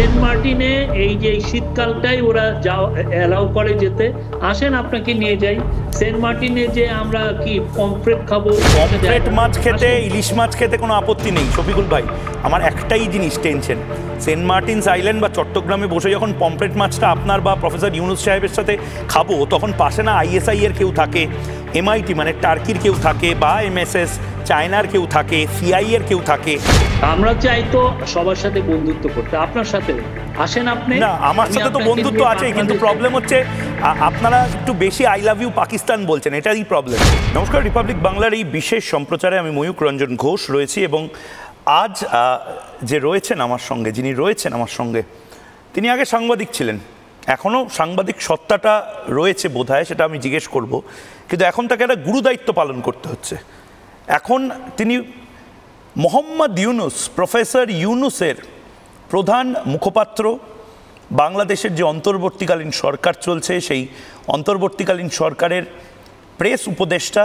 Saint মার্টিনে এই যে শীতকালটাই ওরা অ্যালাউ করে যেতে। আসেন আপনাকে নিয়ে যাই সেন্ট মার্টিনে, যে আমরা কি পমফ্রেট খাবো। পমফ্রেট মাছ খেতে, ইলিশ মাছ খেতে কোনো আপত্তি নেই শফিকুল ভাই। আমার একটাই জিনিস টেনশন, সেন্ট মার্টিনস আইল্যান্ড বা চট্টগ্রামে বসে যখন পমফ্রেট মাছটা আপনার বা প্রফেসর ইউনুস সাহেবের সাথে খাবো, তখন পাশে না আইএসআই এর কেউ থাকে, এমআইটি মানে টার্কির কেউ থাকে, বা এমএসএস চায়নার কেউ থাকে, সিআই এর কেউ থাকে। আমরা চাই তো সবার সাথে বন্ধুত্ব করতে, আপনার সাথে আসেন আপনি। না, আমার সাথে তো বন্ধুত্ব আছে, কিন্তু প্রবলেম হচ্ছে আপনারা একটু বেশি আই লাভ ইউ পাকিস্তান বলছেন, এটাই প্রবলেম। নমস্কার, রিপাবলিক বাংলার এই বিশেষ সম্প্রচারে আমি ময়ূক রঞ্জন ঘোষ রয়েছি, এবং আজ যে রয়েছেন আমার সঙ্গে, যিনি রয়েছেন আমার সঙ্গে, তিনি আগে সাংবাদিক ছিলেন, এখনও সাংবাদিক সত্তাটা রয়েছে বোধহয়, সেটা আমি জিজ্ঞেস করব, কিন্তু এখন তাকে একটা গুরুদায়িত্ব পালন করতে হচ্ছে। এখন তিনি মোহাম্মদ ইউনুস, প্রফেসর ইউনুসের প্রধান মুখপাত্র। বাংলাদেশের যে অন্তর্বর্তীকালীন সরকার চলছে, সেই অন্তর্বর্তীকালীন সরকারের প্রেস উপদেষ্টা,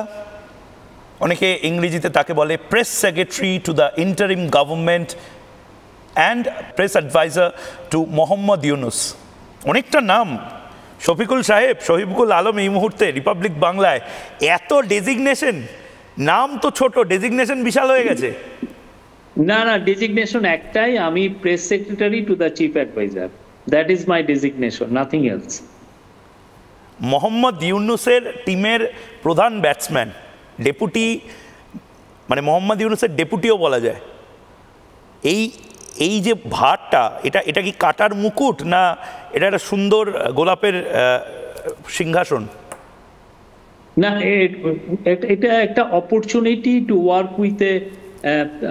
অনেকে ইংরেজিতে তাকে বলে press secretary to the interim government and press adviser to Muhammad Yunus. অনেকটা নাম শফিকুল সাহেব, শফিকুল আলম এই মুহূর্তে রিপাবলিক বাংলায়, এত ডেজিগনেশন, নাম তো ছোট, ডেজিগনেশন বিশাল হয়ে গেছে। না না, ডেজিগনেশন একটাই, আমি press secretary to the chief adviser, that is my designation, nothing else. Muhammad ইউনুসের টিমের প্রধান ব্যাটসম্যান, ডেপুটি, মানে মোহাম্মদ ইউনুসের ডেপুটিও বলা যায়। এই যে ভারটা, এটা কি কাটার মুকুট, না এটা একটা সুন্দর গোলাপের সিংহাসন? না, এটা একটা opportunity to work with a,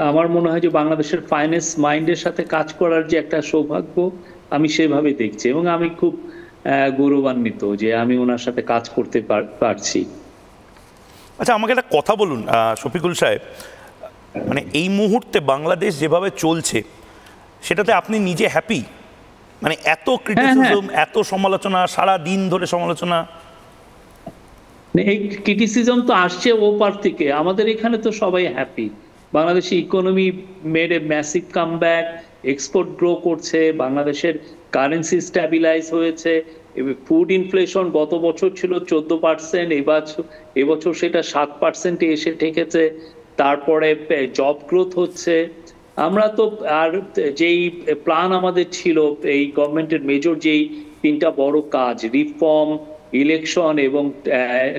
আমার মনে হয় যে বাংলাদেশের ফাইন্যান্স মাইন্ডের সাথে কাজ করার যে একটা সৌভাগ্য, আমি সেভাবে দেখছি, এবং আমি খুব গৌরবান্বিত যে আমি ওনার সাথে কাজ করতে পারছি। আচ্ছা, আমাকে একটা কথা বলুন শফিকুল সাহেব, মানে এই মুহূর্তে বাংলাদেশ যেভাবে চলছে সেটাতে আপনি নিজে হ্যাপি? মানে এত ক্রিটিসিজম, এত সমালোচনা, সারা দিন ধরে সমালোচনা। এই ক্রিটিসিজম তো আসছে ও পার থেকে, আমাদের এখানে তো সবাই happy. Bangladeshi economy made a massive comeback, export grow করছে, বাংলাদেশের কারেন্সি স্ট্যাবিলাইজ হয়েছে, ফুড ইনফ্লেশন গত বছর ছিল 14%, এবছর সেটা 7% এসে ঠেকেছে, তারপরে জব গ্রোথ হচ্ছে। আমরা তো, আর যেই প্ল্যান আমাদের ছিল এই গভর্নমেন্টের মেজর যেই তিনটা বড় কাজ, রিফর্ম, ইলেকশন এবং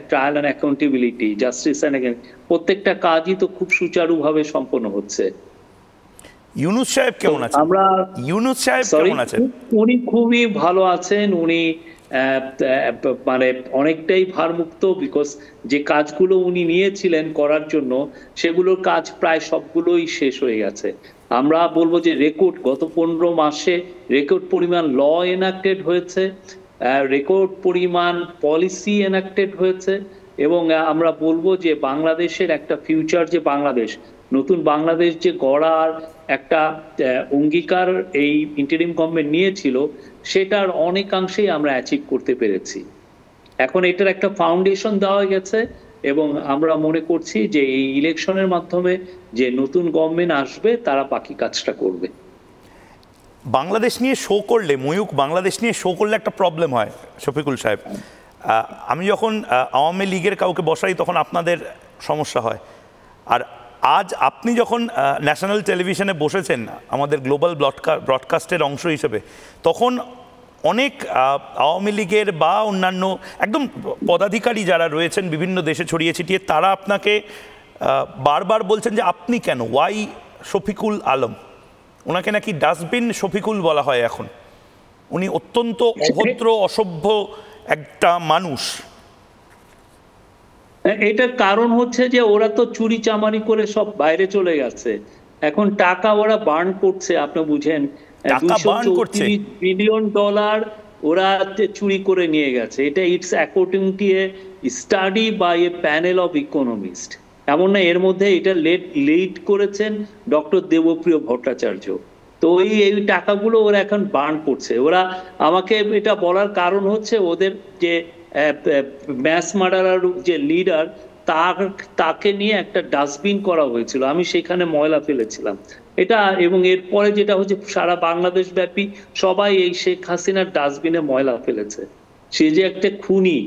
trial and accountability, justice and, প্রত্যেকটা কাজই তো খুব সুচারুভাবে সম্পন্ন হচ্ছে। ইউনুস সাহেব কেমন আছেন? ইউনুস সাহেব কেমন আছেন? উনি খুবই ভালো আছেন। উনি মানে অনেকটাই ভারমুক্ত, বিকজ যে কাজগুলো উনি নিয়েছিলেন করার জন্য সেগুলোর কাজ প্রায় সবগুলোই শেষ হয়ে গেছে। আমরা বলবো যে রেকর্ড, গত 15 মাসে রেকর্ড পরিমাণ ল এনাক্টেড হয়েছে, রেকর্ড পরিমাণ পলিসি এনাক্টেড হয়েছে, এবং আমরা বলবো যে বাংলাদেশের একটা ফিউচার, যে বাংলাদেশ, নতুন বাংলাদেশ যে গড়ার একটা অঙ্গীকার এই ইন্টারিম গভর্নমেন্ট নিয়েছিল, সেটার অনেকাংশেই আমরা অ্যাচিভ করতে পেরেছি। এখন এটার একটা ফাউন্ডেশন দেওয়া গেছে, এবং আমরা মনে করছি যে এই ইলেকশনের মাধ্যমে যে নতুন গভর্নমেন্ট আসবে তারা বাকি কাজটা করবে। বাংলাদেশ নিয়ে শো করলে, ময়ূক, বাংলাদেশ নিয়ে শো করলে একটা প্রবলেম হয় শফিকুল সাহেব। আমি যখন আওয়ামী লীগের কাউকে বসাই তখন আপনাদের সমস্যা হয়, আর আজ আপনি যখন ন্যাশনাল টেলিভিশনে বসেছেন আমাদের গ্লোবাল ব্রডকাস্টের অংশ হিসেবে, তখন অনেক আওয়ামী লীগের বা অন্যান্য একদম পদাধিকারী যারা রয়েছেন বিভিন্ন দেশে ছড়িয়ে ছিটিয়ে, তারা আপনাকে বারবার বলছেন যে আপনি কেন, ওয়াই শফিকুল আলম? ওনাকে নাকি ডাস্টবিন শফিকুল বলা হয় এখন। উনি অত্যন্ত অভদ্র, অসভ্য একটা মানুষ। এটার কারণ হচ্ছে যে ওরা তো চুরি চামারি করে সব বাইরে চলে গেছে, এখন টাকা ওরা বার্ন করছে। আপনি বুঝেন, $234 বিলিয়ন ওরা চুরি করে নিয়ে গেছে। এটা it's according to a study by a panel of economist. এমন না, এর মধ্যে এটা লিড করেছেন ডক্টর দেবপ্রিয় ভট্টাচার্য। তো এই টাকাগুলো ওরা এখন বার্ন করছে। ওরা আমাকে এটা বলার কারণ হচ্ছে ওদের যে ম্যাস মার্ডারার যে লিডার, তাকে নিয়ে একটা ডাস্টবিন করা হয়েছিল, আমি সেখানে ময়লা ফেলেছিলাম। এটা এবং এরপরে যেটা হচ্ছে সারা বাংলাদেশ ব্যাপী সবাই এই শেখ হাসিনার ডাস্টবিনে ময়লা ফেলেছে। সে যে একটা খুনি,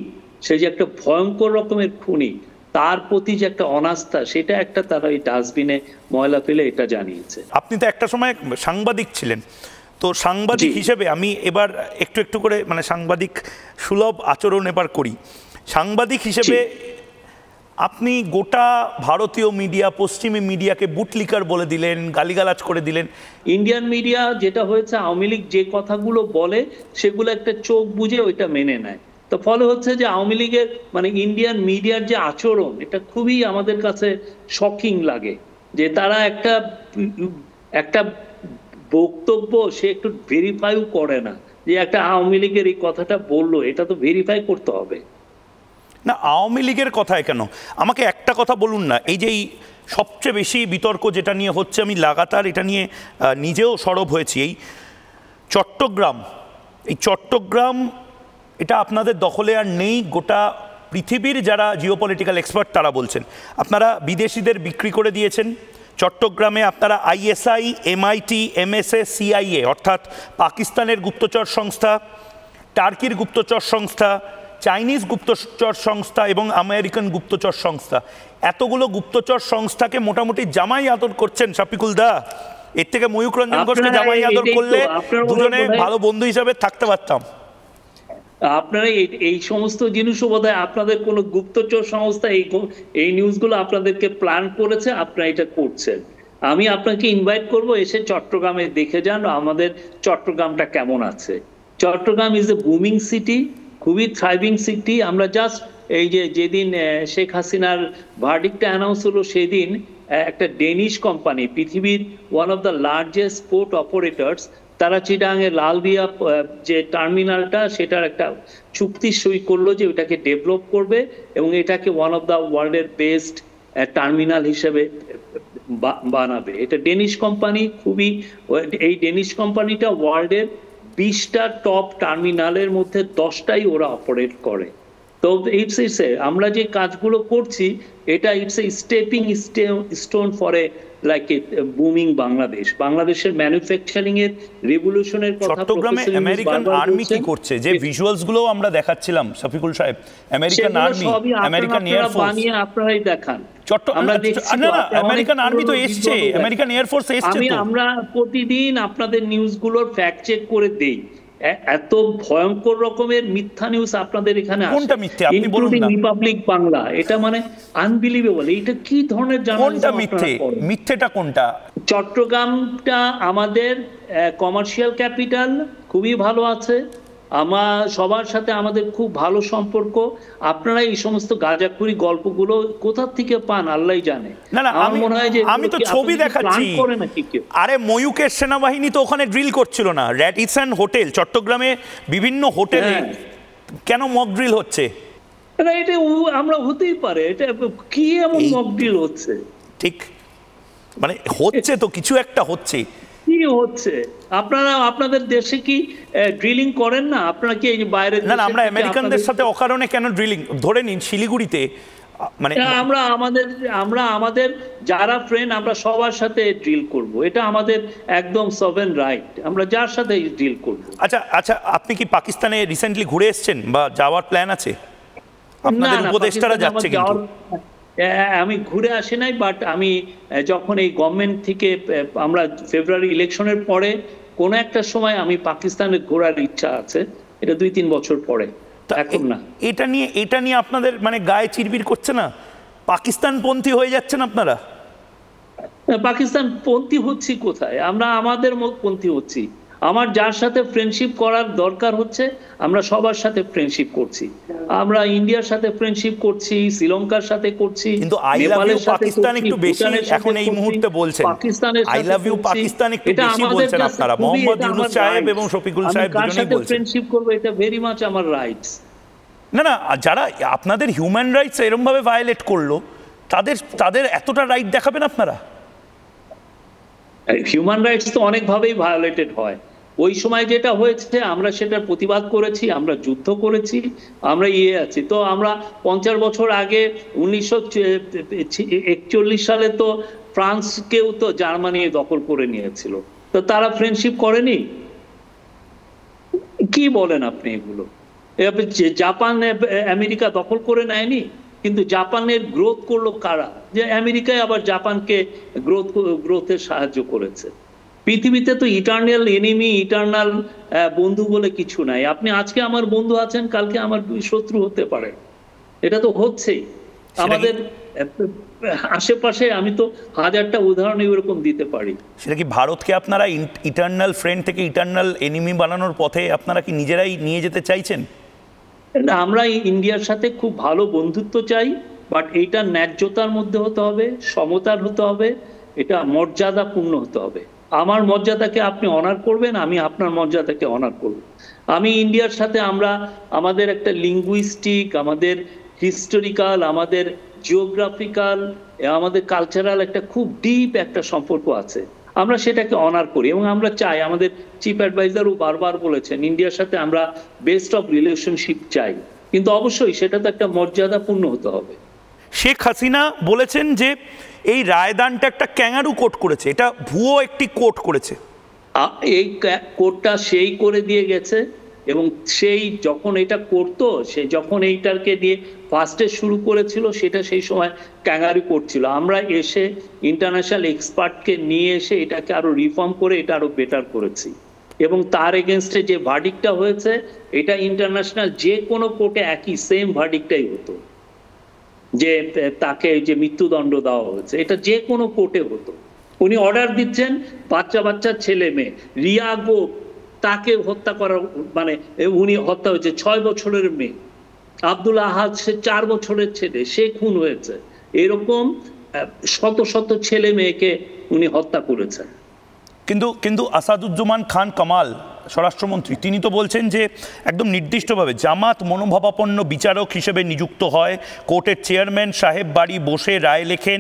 সে যে একটা ভয়ঙ্কর রকমের খুনি, তার প্রতি যে একটা অনাস্থা, সেটা একটা তারা এই ডাস্টবিনে ময়লা ফেলে এটা জানিয়েছে। আপনি তো একটা সময় সাংবাদিক ছিলেন, তো সাংবাদিক হিসেবে আমি এবার একটু একটু করে মানে সাংবাদিক সুলভ আচরণ এবার করি। সাংবাদিক হিসেবে আপনি গোটা ভারতীয় মিডিয়া, পশ্চিমী মিডিয়াকে বুটলিকার বলে দিলেন, গালিগালাজ করে দিলেন। ইন্ডিয়ান মিডিয়া যেটা হয়েছে, আওয়ামী লীগ যে কথাগুলো বলে সেগুলো একটা চোখ বুঝে ওইটা মেনে নেয়। তো ফলে হচ্ছে যে আওয়ামী লীগের মানে ইন্ডিয়ান মিডিয়ার যে আচরণ, এটা খুবই আমাদের কাছে শকিং লাগে, যে তারা একটা বক্তব্য সে একটু ভেরিফাইও করে না, যে একটা আওয়ামী লীগের এই কথাটা বললো, এটা তো ভেরিফাই করতে হবে না। আওয়ামী লীগের কথায় কেন, আমাকে একটা কথা বলুন না, এই যে এই সবচেয়ে বেশি বিতর্ক যেটা নিয়ে হচ্ছে, আমি লাগাতার এটা নিয়ে নিজেও সরব হয়েছি, এই চট্টগ্রাম এটা আপনাদের দখলে আর নেই। গোটা পৃথিবীর যারা জিওপলিটিক্যাল এক্সপার্ট তারা বলছেন আপনারা বিদেশিদের বিক্রি করে দিয়েছেন। চট্টগ্রামে আপনারা ISI, MIT, MSA, CIA অর্থাৎ পাকিস্তানের গুপ্তচর সংস্থা, টার্কির গুপ্তচর সংস্থা, চাইনিজ গুপ্তচর সংস্থা এবং আমেরিকান গুপ্তচর সংস্থা, এতগুলো গুপ্তচর সংস্থাকে মোটামুটি জামাই আদর করছেন শফিকুল দা। এর থেকে ময়ূক রঞ্জন ঘোষকে জামাই আদর করলে দুজনে ভালো বন্ধু হিসাবে থাকতে পারতাম। আপনারা এই সমস্ত জিনিসও বোধহয় আপনাদের কোনো গুপ্তচর সংস্থা এই নিউজগুলো আপনাদেরকে প্ল্যান করেছে, আপনারা এটা করছেন। আমি আপনাকে ইনভাইট করব, এসে চট্টগ্রামে দেখে যান আমাদের চট্টগ্রামটা কেমন আছে। Chattogram is a booming city, খুবই থ্রাইভিং সিটি। আমরা জাস্ট এই যে যেদিন শেখ হাসিনার ভার্ডিক্টটা অ্যানাউন্স হলো, সেদিন একটা ডেনিশ কোম্পানি, পৃথিবীর one of the largest port operators, তারা চিটাগাং এর লালদিয়া যে টার্মিনালটা, সেটার একটা চুক্তি সই করলো যে ওটাকে ডেভেলপ করবে এবং এটাকে ওয়ান অফ দ্য ওয়ার্ল্ডের বেস্ট টার্মিনাল হিসেবে বানাবে। এটা ডেনিশ কোম্পানি, এই ডেনিশ কোম্পানিটা ওয়ার্ল্ডের 20টা টপ টার্মিনালের মধ্যে 10টাই ওরা অপারেট করে। তো আমরা যে কাজগুলো করছি, এটা it's a stepping stone for a like a booming বাংলাদেশের ম্যানুফ্যাকচারিং এর রেভলিউশনের কথা। চট্টগ্রামে আমেরিকান আর্মি কি করছে, যে ভিজুয়ালস গুলো আমরা দেখাচ্ছিলাম শফিকুল সাহেব, American army, American air force, বানিয়ে আপনারাই দেখান। আমরা দেখছি না, আমেরিকান আর্মি তো এসছে, আমেরিকান এয়ার ফোর্স এসছে। আমরা প্রতিদিন আপনাদের নিউজগুলোর ফ্যাক্ট চেক করে দেই। এত ভয়ঙ্কর রকমের মিথ্যা নিউজ আপনাদের এখানে আসে, কোনটা মিথ্যে আপনি বলুন না। রিপাবলিক বাংলা, এটা মানে আনবিলিভেবল। এটা কি ধরনের কোনটা মিথ্যে, মিথ্যেটা কোনটা? চট্টগ্রামটা আমাদের কমার্শিয়াল ক্যাপিটাল, খুবই ভালো আছে, আমার সবার সাথে আমাদের খুব ভালো সম্পর্ক। আপনারা এই সমস্ত গাঁজাখুরি গল্পগুলো কোথা থেকে পান আল্লাহই জানে। না না, আমি তো ছবি দেখাচ্ছি। আরে ময়ূকের সেনাবাহিনী তো ওখানে ড্রিল করছিল না, র্যাডিসন হোটেল চট্টগ্রামে, বিভিন্ন হোটেলে কেন মক ড্রিল হচ্ছে? এটা আমরা হতেই পারে, এটা কি এমন মক ড্রিল হচ্ছে? ঠিক মানে হচ্ছে তো, কিছু একটা হচ্ছে। কি হচ্ছে? আপনারা আপনাদের দেশে কি ড্রিলিং করেন না? আপনারা কি এই যে বাইরে? না না, আমরা আমেরিকানদের সাথে অকারণে কেন ড্রিলিং? ধরে নিন শিলিগুড়িতে মানে আমরা আমাদের যারা ফ্রেন্ড, আমরা সবার সাথে ড্রিল করব, এটা আমাদের একদম সভেরেন রাইট, আমরা যার সাথে ড্রিল করব। আচ্ছা আচ্ছা, আপনি কি পাকিস্তানে রিসেন্টলি ঘুরে এসেছেন বা যাওয়ার প্ল্যান আছে? আপনাদের উপদেষ্টারা যাচ্ছে কিন্তু। আমি ঘুরে আসি নাই, বাট আমি যখন এই গভর্নমেন্ট থেকে আমরা ফেব্রুয়ারি ইলেকশনের পরে কোন একটা সময় আমি পাকিস্তানে ঘোরার ইচ্ছা আছে, এটা 2-3 বছর পরে, এখন না। এটা নিয়ে আপনাদের মানে গায়ে চিরবির করছে না? পাকিস্তান পন্থী হয়ে যাচ্ছেন আপনারা? পাকিস্তান পন্থী হচ্ছি কোথায়? আমরা আমাদের পন্থী হচ্ছি। আমার যার সাথে ফ্রেন্ডশিপ করার দরকার হচ্ছে, আমরা সবার সাথে ফ্রেন্ডশিপ করছি। আমরা ইন্ডিয়ার সাথে ফ্রেন্ডশিপ করছি, শ্রীলঙ্কার সাথে করছি, কিন্তু আই লাভ ইউ পাকিস্তান একটু বেশি এখন এই মুহূর্তে বলছেন। আই লাভ ইউ পাকিস্তান একটু বেশি বলছেন আপনারা, মোহাম্মদ ইউনূস সাহেব এবং শফিকুল সাহেব দুজনেই বলছেন। ফ্রেন্ডশিপ করব, এটা ভেরি মাচ আমার রাইটস। না না, যারা আপনাদের হিউম্যান রাইটস এরকম ভাবে ভায়োলেট করলো, তাদের এতটা রাইট দেখাবেন আপনারা? হিউম্যান রাইটস তো অনেকভাবেই ভায়োলেটেড হয়। ওই সময় যেটা হয়েছে আমরা সেটার প্রতিবাদ করেছি, আমরা যুদ্ধ করেছি, আমরা আছি। তো আমরা 50 বছর আগে 1941 সালে তো ফ্রান্সকেও তো জার্মানি দখল করে নিয়েছিল, তো তারা ফ্রেন্ডশিপ করেনি? কি বলেন আপনি এগুলো? জাপান আমেরিকা দখল করে নেয়নি, কিন্তু জাপানের গ্রোথ করলো কারা? যে আমেরিকায় আবার জাপানকে গ্রোথে সাহায্য করেছে। পৃথিবীতে তো ইটার্নাল এনিমি, ইটার্নাল বন্ধু বলে কিছু নাই। আপনি আজকে আমার বন্ধু আছেন, কালকে আমার শত্রু হতে পারে, এটা তো হচ্ছেই আমাদের আশেপাশে। আমি তো হাজারটা উদাহরণ এরকম দিতে পারি। সেটা কি ভারতকে আপনারা ইটার্নাল ফ্রেন্ড থেকে ইটার্নাল এনিমি বানানোর পথে আপনারা কি নিজেরাই নিয়ে যেতে চাইছেন? আমরা ইন্ডিয়ার সাথে খুব ভালো বন্ধুত্ব চাই, বাট এইটা ন্যায্যতার মধ্যে হতে হবে, সমতার হতে হবে, এটা মর্যাদাপূর্ণ হতে হবে। আমার মর্যাদাকে আপনি অনার করবেন, আমি আপনার মর্যাদাকে অনার করব। আমি ইন্ডিয়ার সাথে আমাদের একটা লিঙ্গুইস্টিক, আমাদের হিস্টোরিক্যাল, আমাদের জিওগ্রাফিক্যাল, আমাদের কালচারাল একটা খুব ডিপ একটা সম্পর্ক আছে। আমরা সেটাকে অনার করি এবং আমরা চাই, আমাদের চিফ অ্যাডভাইজারও বারবার বলেছেন ইন্ডিয়ার সাথে আমরা বেস্ট অফ রিলেশনশিপ চাই, কিন্তু অবশ্যই সেটা তো একটা মর্যাদাপূর্ণ হতে হবে। শেখ হাসিনা বলেছেন যে এই রায়দানটা একটা ক্যাঙ্গারু কোর্ট করেছে, এটা ভুয়ো একটি কোর্ট করেছে। এই কোর্টটা সেই করে দিয়ে গেছে, এবং সেই যখন এটা করতো, সে যখন এইটাকে দিয়ে ফার্স্টে শুরু করেছিল, সেটা সেই সময় ক্যাঙ্গারু কোর্ট ছিল। আমরা এসে ইন্টারন্যাশনাল এক্সপার্টকে নিয়ে এসে এটাকে আরো রিফর্ম করে এটা আরো বেটার করেছি, এবং তার এগেনস্টে যে ভার্ডিক্টটা হয়েছে, এটা ইন্টারন্যাশনাল যে কোনো কোর্টে একই সেম ভার্ডিক্টটাই হতো, যে তাকে যে মৃত্যুদণ্ড দেওয়া হয়েছে, এটা যে কোনো কোর্টে হতো। উনি অর্ডার দিচ্ছেন, বাচ্চা ছেলে মেয়ে রিয়া গো, তাকে হত্যা করার, মানে উনি হত্যা হয়েছে 6 বছরের মেয়ে, আব্দুল আহাদ সে 4 বছরের ছেলে, সে খুন হয়েছে। এরকম শত শত ছেলে মেয়েকে উনি হত্যা করেছেন। কিন্তু আসাদুজ্জামান খান কামাল স্বরাষ্ট্রমন্ত্রী, তিনি তো বলছেন যে একদম নির্দিষ্টভাবে জামাত মনোভাবাপন্ন বিচারক হিসেবে নিযুক্ত হয়, কোর্টের চেয়ারম্যান সাহেব বাড়ি বসে রায় লেখেন,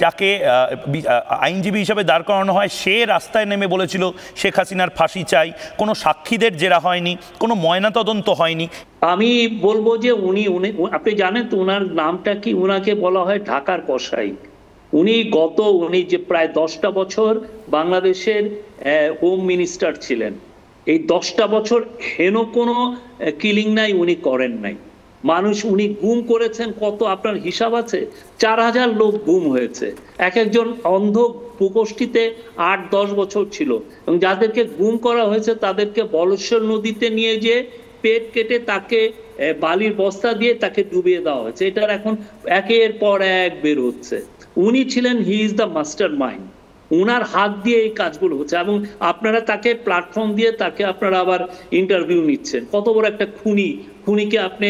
যাকে আইনজীবী হিসেবে দাঁড় করানো হয় সে রাস্তায় নেমে বলেছিল শেখ হাসিনার ফাঁসি চাই, কোনো সাক্ষীদের জেরা হয়নি, কোনো ময়নাতদন্ত হয়নি। আমি বলবো যে উনি আপনি জানেন তো ওনার নামটা কি? ওনাকে বলা হয় ঢাকার কসাই। উনি যে প্রায় 10টা বছর বাংলাদেশের হোম মিনিস্টার ছিলেন। এই 10টা বছর হেন কোনো কিলিং নাই উনি করেন নাই। মানুষ উনি গুম করেছেন কত, আপনার হিসাব আছে? 4000 লোক গুম হয়েছে। একজন অন্ধ প্রকোষ্ঠীতে 8-10 বছর ছিল, এবং যাদেরকে গুম করা হয়েছে তাদেরকে বলেশ্বর নদীতে নিয়ে যেয়ে পেট কেটে তাকে বালির বস্তা দিয়ে তাকে ডুবিয়ে দেওয়া হয়েছে। এটার এখন একের পর এক বের হচ্ছে। উনি ছিলেন, he is the master mind. উনার হাত দিয়ে এই কাজগুলো হচ্ছে, এবং আপনারা তাকে প্ল্যাটফর্ম দিয়ে তাকে আপনারা আবার ইন্টারভিউ নিচ্ছেন। কত বড় একটা খুনিকে আপনি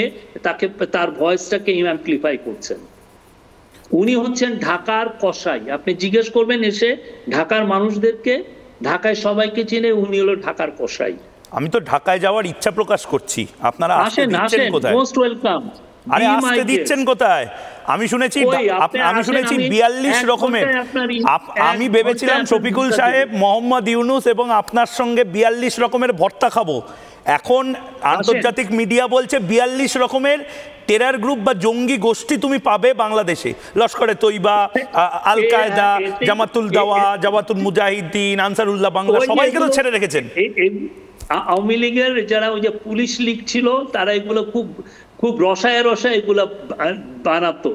তার ভয়েসটাকে অ্যাম্পলিফাই করছেন। উনি হচ্ছেন ঢাকার কসাই। আপনি জিজ্ঞেস করবেন এসে ঢাকার মানুষদেরকে, ঢাকায় সবাইকে চিনে, উনি হলো ঢাকার কসাই। আমি তো ঢাকায় যাওয়ার ইচ্ছা প্রকাশ করছি, আপনারা আসেন কোথায়? Most welcome. আরে আসতে দিচ্ছেন কোথায়? আমি শুনেছি 42 রকমের, আমি ভেবেছিলাম শফিকুল সাহেব, মোহাম্মদ ইউনুস এবং আপনার সঙ্গে 42 রকমের ভর্তা খাবো। এখন আন্তর্জাতিক মিডিয়া বলছে 42 রকমের টেরার গ্রুপ বা জঙ্গি গোষ্ঠী তুমি পাবে বাংলাদেশে। লস্করে তৈবা, আল কায়দা, জামাতুল দাওয়া, জামাতুল মুজাহিদিন, আনসারুল্লাহ বাংলা, সবাইকে তো ছেড়ে রেখেছেন। আওয়ামী লীগের যারা ওই যে পুলিশ লীগ ছিল, তারা এগুলো খুব রসায় এগুলা বানাতো,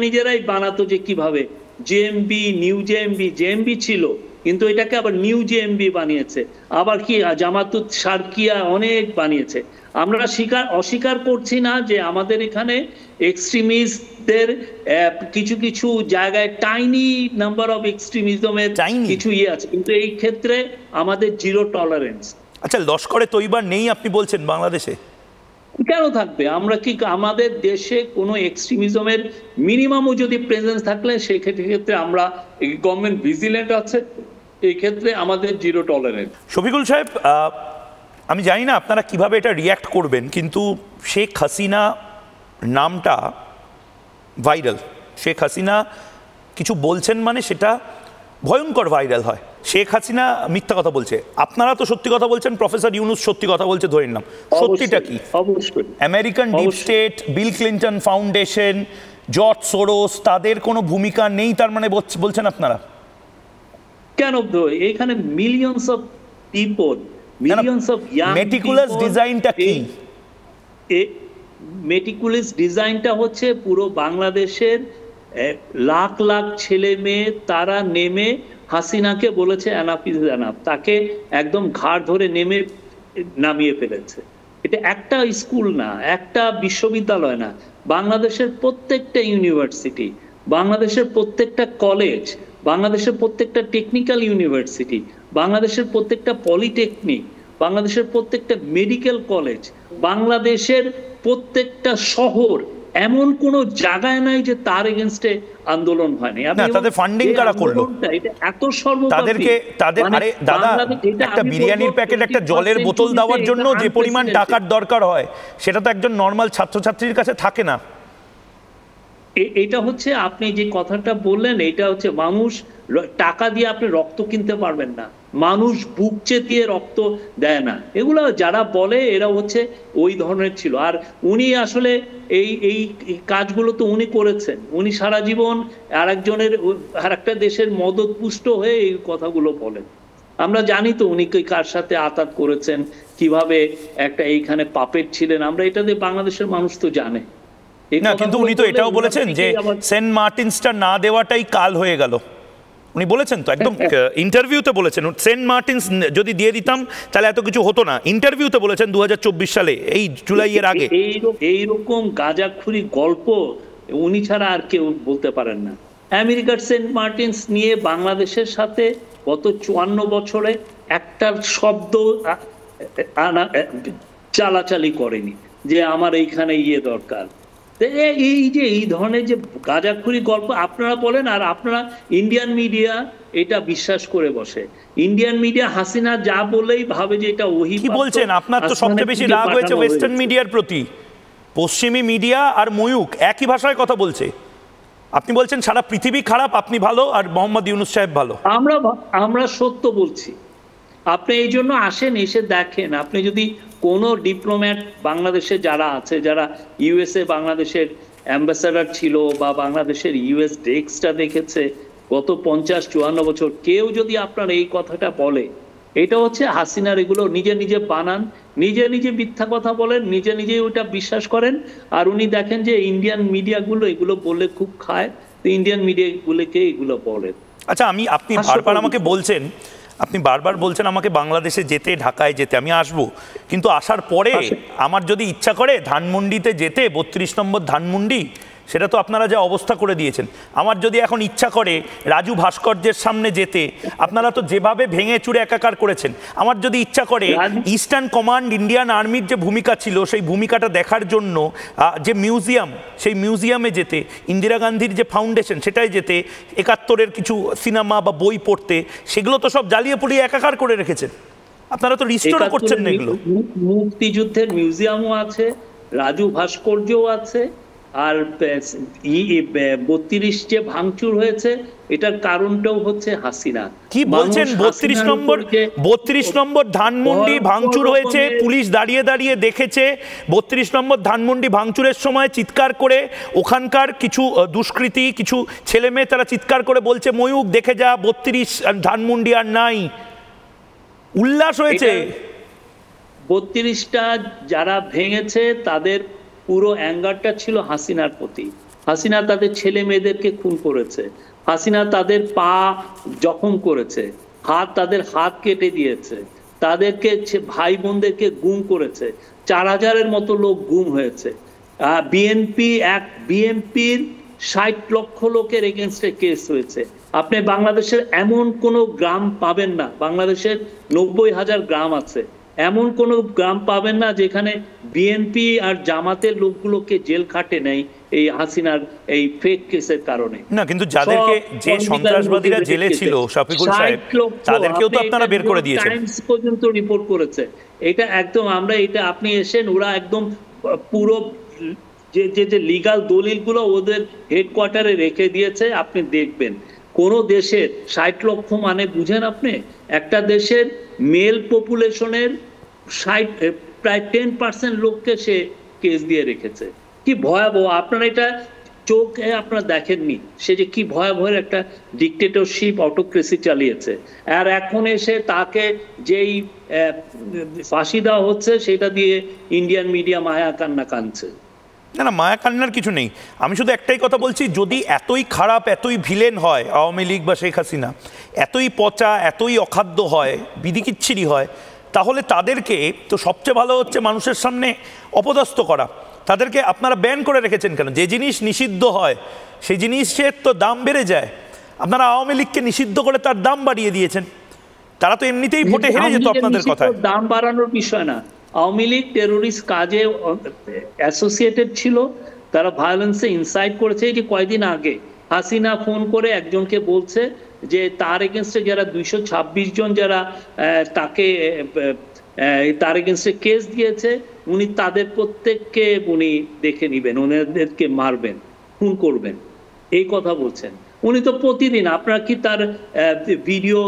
নিজেরাই বানাতো, যে কিভাবে জেএমবি, নিউ জেএমবি ছিল, কিন্তু এটাকে আবার নিউ জেএমবি বানিয়েছে, আবার কি জামাতুত সার্কিয়া অনেক বানিয়েছে। আমরা অস্বীকার করছি না যে আমাদের এখানে এক্সট্রিমিস্টদের কিছু জায়গায় টাইনি নাম্বার অফ এক্সট্রিমিজমের কিছু আছে, কিন্তু এই ক্ষেত্রে আমাদের জিরো টলারেন্স। আচ্ছা, লস্করে তৈবা নেই আপনি বলছেন বাংলাদেশে? কেন থাকবে? আমরা কি আমাদের দেশে কোনো এক্সট্রিমিজমের মিনিমামও যদি প্রেজেন্স থাকলে সেই ক্ষেত্রে আমরা গভর্নমেন্ট ভিজিল্যান্ট আছে, এই ক্ষেত্রে আমাদের জিরো টলারেন্স। শফিকুল সাহেব, আমি জানি না আপনারা কিভাবে এটা রিয়্যাক্ট করবেন, কিন্তু শেখ হাসিনা নামটা ভাইরাল। শেখ হাসিনা কিছু বলছেন মানে সেটা ভয়ঙ্কর ভাইরাল হয়। শেখ হাসিনা মিথ্যা কথা বলছে, আপনারা তো সত্যি কথা বলছেন, প্রফেসর ইউনুস সত্যি কথা বলছে ধরে নিলাম। সত্যিটা কি? অবশ্যই American deep state, Bill Clinton foundation, George Soros, তাদের কোনো ভূমিকা নেই তার মানে বলছেন আপনারা? কেন? এখানে millions of people, millions of young meticulous ডিজাইনটা কি? মেটিকুলাস ডিজাইনটা হচ্ছে পুরো বাংলাদেশের লাখ লাখ ছেলে মেয়ে তারা নেমে হাসিনাকে বলেছে এনাফ ইজ এনাফ, তাকে একদম ঘাড় ধরে নামিয়ে ফেলেছে। এটা একটা স্কুল না, একটা বিশ্ববিদ্যালয় না, বাংলাদেশের প্রত্যেকটা ইউনিভার্সিটি, বাংলাদেশের প্রত্যেকটা কলেজ, বাংলাদেশের প্রত্যেকটা টেকনিক্যাল ইউনিভার্সিটি, বাংলাদেশের প্রত্যেকটা পলিটেকনিক, বাংলাদেশের প্রত্যেকটা মেডিকেল কলেজ, বাংলাদেশের প্রত্যেকটা শহর, এমন কোন জায়গায় নাই যে তার এগেইনস্টে আন্দোলন হয়নি। তাদের ফান্ডিং কারা করলো? এটা এত সর্বব্যাপী। তাদের আরে দাদা, একটা বিরিয়ানির প্যাকেট, একটা জলের বোতল দেওয়ার জন্য যে পরিমাণ টাকার দরকার হয় সেটা তো একজন নর্মাল ছাত্রছাত্রীর কাছে থাকে না। এটা হচ্ছে আপনি যে কথাটা বললেন, এটা হচ্ছে মানুষ টাকা দিয়ে আপনি রক্ত কিনতে পারবেন না, মানুষ বুক চেতিয়ে রক্ত দেয় না। এগুলো যারা বলে এরা হচ্ছে ওই ধরনের ছিল। আর উনি আসলে এই কাজগুলো তো উনি করেছেন, উনি সারা জীবন আর একটা দেশের মদতপুষ্ট হয়ে এই কথাগুলো বলেন। আমরা জানি তো উনি কার সাথে আতাত করেছেন, কিভাবে একটা এইখানে পাপেট ছিলেন, আমরা এটা দিয়ে বাংলাদেশের মানুষ তো জানে না। কিন্তু উনি তো এটাও বলেছেন যে সেন্ট মার্টিনসটা না দেওয়াটাই কাল হয়ে গেল। উনি বলেছেন তো, একদম ইন্টারভিউতে বলেছেন, সেন্ট মার্টিনস যদি দিয়ে দিতাম তাহলে এত কিছু হতো না। ইন্টারভিউতে বলেছেন 2024 সালে, এই জুলাইয়ের আগে। এইরকম গাঁজাখুরি গল্প উনি ছাড়া আর কেউ বলতে পারেন না। আমেরিকার সেন্ট মার্টিনস নিয়ে বাংলাদেশের সাথে গত 54 বছরে একটা শব্দ চালাচালি করেনি যে আমার এইখানে দরকার। এই ধরনের যে গাঁজাখুরি গল্প আপনারা বলেন, আর আপনারা ইন্ডিয়ান মিডিয়া এটা বিশ্বাস করে বসে। ইন্ডিয়ান মিডিয়া হাসিনা যা বলেই ভাবে যে এটা ওহি। কি বলছেন? আপনার তো সবচেয়ে বেশি রাগ হয়েছে ওয়েস্টার্ন মিডিয়ার প্রতি। পশ্চিমী মিডিয়া আর ময়ূক একই ভাষায় কথা বলছে। আপনি বলছেন সারা পৃথিবী খারাপ, আপনি ভালো, আর মোহাম্মদ ইউনূস সাহেব ভালো। আমরা সত্য বলছি। আপনি এই জন্য আসেন, এসে দেখেন। আপনি যদি কোনো ডিপ্লোম্যাট বাংলাদেশে যারা আছে, যারা ইউএসএ বাংলাদেশের অ্যাম্বাসাডার ছিল বা বাংলাদেশের ইউএস ডেস্কটা দেখেছে গত 50-54 বছর, কেউ যদি আপনার এই কথাটা বলে, এটা হচ্ছে হাসিনার এগুলো নিজে নিজে বানান, নিজে নিজে মিথ্যা কথা বলেন, নিজে নিজে ওটা বিশ্বাস করেন। আর উনি দেখেন যে ইন্ডিয়ান মিডিয়াগুলো এগুলো বলে খুব খায়, তো ইন্ডিয়ান মিডিয়াগুলোকে এগুলো বলেন। আচ্ছা, আপনি বারবার আমাকে বলছেন, আমাকে বাংলাদেশে যেতে, ঢাকায় যেতে। আমি আসবো, কিন্তু আসার পরে আমার যদি ইচ্ছা করে ধানমন্ডিতে যেতে, 32 নম্বর ধানমন্ডি, সেটা তো আপনারা যা অবস্থা করে দিয়েছেন। আমার যদি এখন ইচ্ছা করে রাজু ভাস্কর্যের সামনে যেতে, আপনারা তো যেভাবে ভেঙে চুরে একাকার করেছেন, আমার যদি ইচ্ছা করে ইস্টার্ন কমান্ড ইন্ডিয়ান আর্মির যে ভূমিকা ছিল সেই ভূমিকাটা দেখার জন্য যে মিউজিয়াম, সেই মিউজিয়ামে যেতে, ইন্দিরা গান্ধীর যে ফাউন্ডেশন সেটাই যেতে, 71-এর কিছু সিনেমা বা বই পড়তে, সেগুলো তো সব জ্বালিয়ে পুড়িয়ে একাকার করে রেখেছেন। আপনারা তো রিস্টোরও করছেন না এগুলো। মুক্তিযুদ্ধের মিউজিয়ামও আছে, রাজু ভাস্কর্যও আছে, আর 32 যে ভাঙচুর হয়েছে এটার কারণটাও হচ্ছে হাসিনা। কি বলছেন? 32 নম্বর ধানমন্ডি ভাঙচুর হয়েছে, পুলিশ দাঁড়িয়ে দাঁড়িয়ে দেখেছে। 32 নম্বর ধানমন্ডি ভাঙচুরের সময় চিৎকার করে ওখানকার কিছু দুষ্কৃতী, কিছু ছেলে মেয়ে, তারা চিৎকার করে বলছে ময়ূক দেখে যা, 32 ধানমন্ডি আর নাই। উল্লাস হয়েছে। 32টা যারা ভেঙেছে তাদের পুরো অ্যাঙ্গারটা ছিল হাসিনার প্রতি। হাসিনা তাদের ছেলে মেয়েদেরকে খুন করেছে, হাসিনা তাদের পা জখম করেছে, তাদের হাত কেটে দিয়েছে, তাদেরকে ভাই বোনদেরকে গুম করেছে, 4000-এর মতো লোক গুম হয়েছে। বিএনপির 60 লক্ষ লোকের এগেনস্টে কেস হয়েছে। আপনি বাংলাদেশের এমন কোনো গ্রাম পাবেন না, বাংলাদেশের 90,000 গ্রাম আছে, এমন কোন গ্রাম পাবেন না যেখানে বিএনপি আর জামাতের লোকগুলোকে জেল খাটে নেই এই হাসিনার এই ফেক কেসের কারণে। না, কিন্তু যাদেরকে, যে সন্ত্রাসবাদীরা জেলে ছিল শফিকুল সাহেব, তাদেরকে তো আপনারা বের করে দিয়েছেন। টাইমস পর্যন্ত রিপোর্ট করেছে এটা। একদম আমরা এটা, আপনি এসেন, ওরা একদম পুরো যে লিগাল দলিলগুলো ওদের হেডকোয়ার্টারে রেখে দিয়েছে, আপনি দেখবেন। কোন দেশের 60 লক্ষ মানে বুঝেন আপনি, একটা দেশের মেল পপুলেশনের প্রায় 10% লোককে সে কেস দিয়ে রেখেছে। কি ভয়াবহ! আপনারা এটা চোখে আপনারা দেখেননি সে যে কি ভয়াবহ একটা ডিক্টেটরশিপ অটোক্রেসি চালিয়েছে, আর এখন এসে তাকে যেই ফাঁসি দেওয়া হচ্ছে সেটা দিয়ে ইন্ডিয়ান মিডিয়া মায়া কান্না কাঁদছে। না না, মায়া কান্নার কিছু নেই। আমি শুধু একটাই কথা বলছি, যদি এতই খারাপ, এতই ভিলেন হয় আওয়ামী লীগ বা শেখ হাসিনা, এতই পচা, এতই অখাদ্য হয়, বিধিকিচ্ছিরি হয়, তাহলে তাদেরকে তো সবচেয়ে ভালো হচ্ছে মানুষের সামনে অপদস্থ করা। তাদেরকে আপনারা ব্যান করে রেখেছেন কেন? যে জিনিস নিষিদ্ধ হয় সেই জিনিসের তো দাম বেড়ে যায়। আপনারা আওয়ামী লীগকে নিষিদ্ধ করে তার দাম বাড়িয়ে দিয়েছেন। তারা তো এমনিতেই ভোটে হেরে যেত আপনাদের কথায়। দাম বাড়ানোর বিষয় না, আওয়ামী লীগ টেরোরিস্ট কাজে অ্যাসোসিয়েটেড ছিল, তারা ভায়োলেন্সে ইনসাইট করেছে। এই যে কয়দিন আগে হাসিনা ফোন করে একজনকে বলছে যে তার এগেনস্টে যারা 226 জন যারা তাকে তার এগেনস্টে কেস দিয়েছে, উনি তাদের প্রত্যেককে উনি দেখে নিবেন, ওনাদেরকে মারবেন, খুন করবেন, এই কথা বলছেন। উনি তো প্রতিদিন, আপনারা কি তার ভিডিও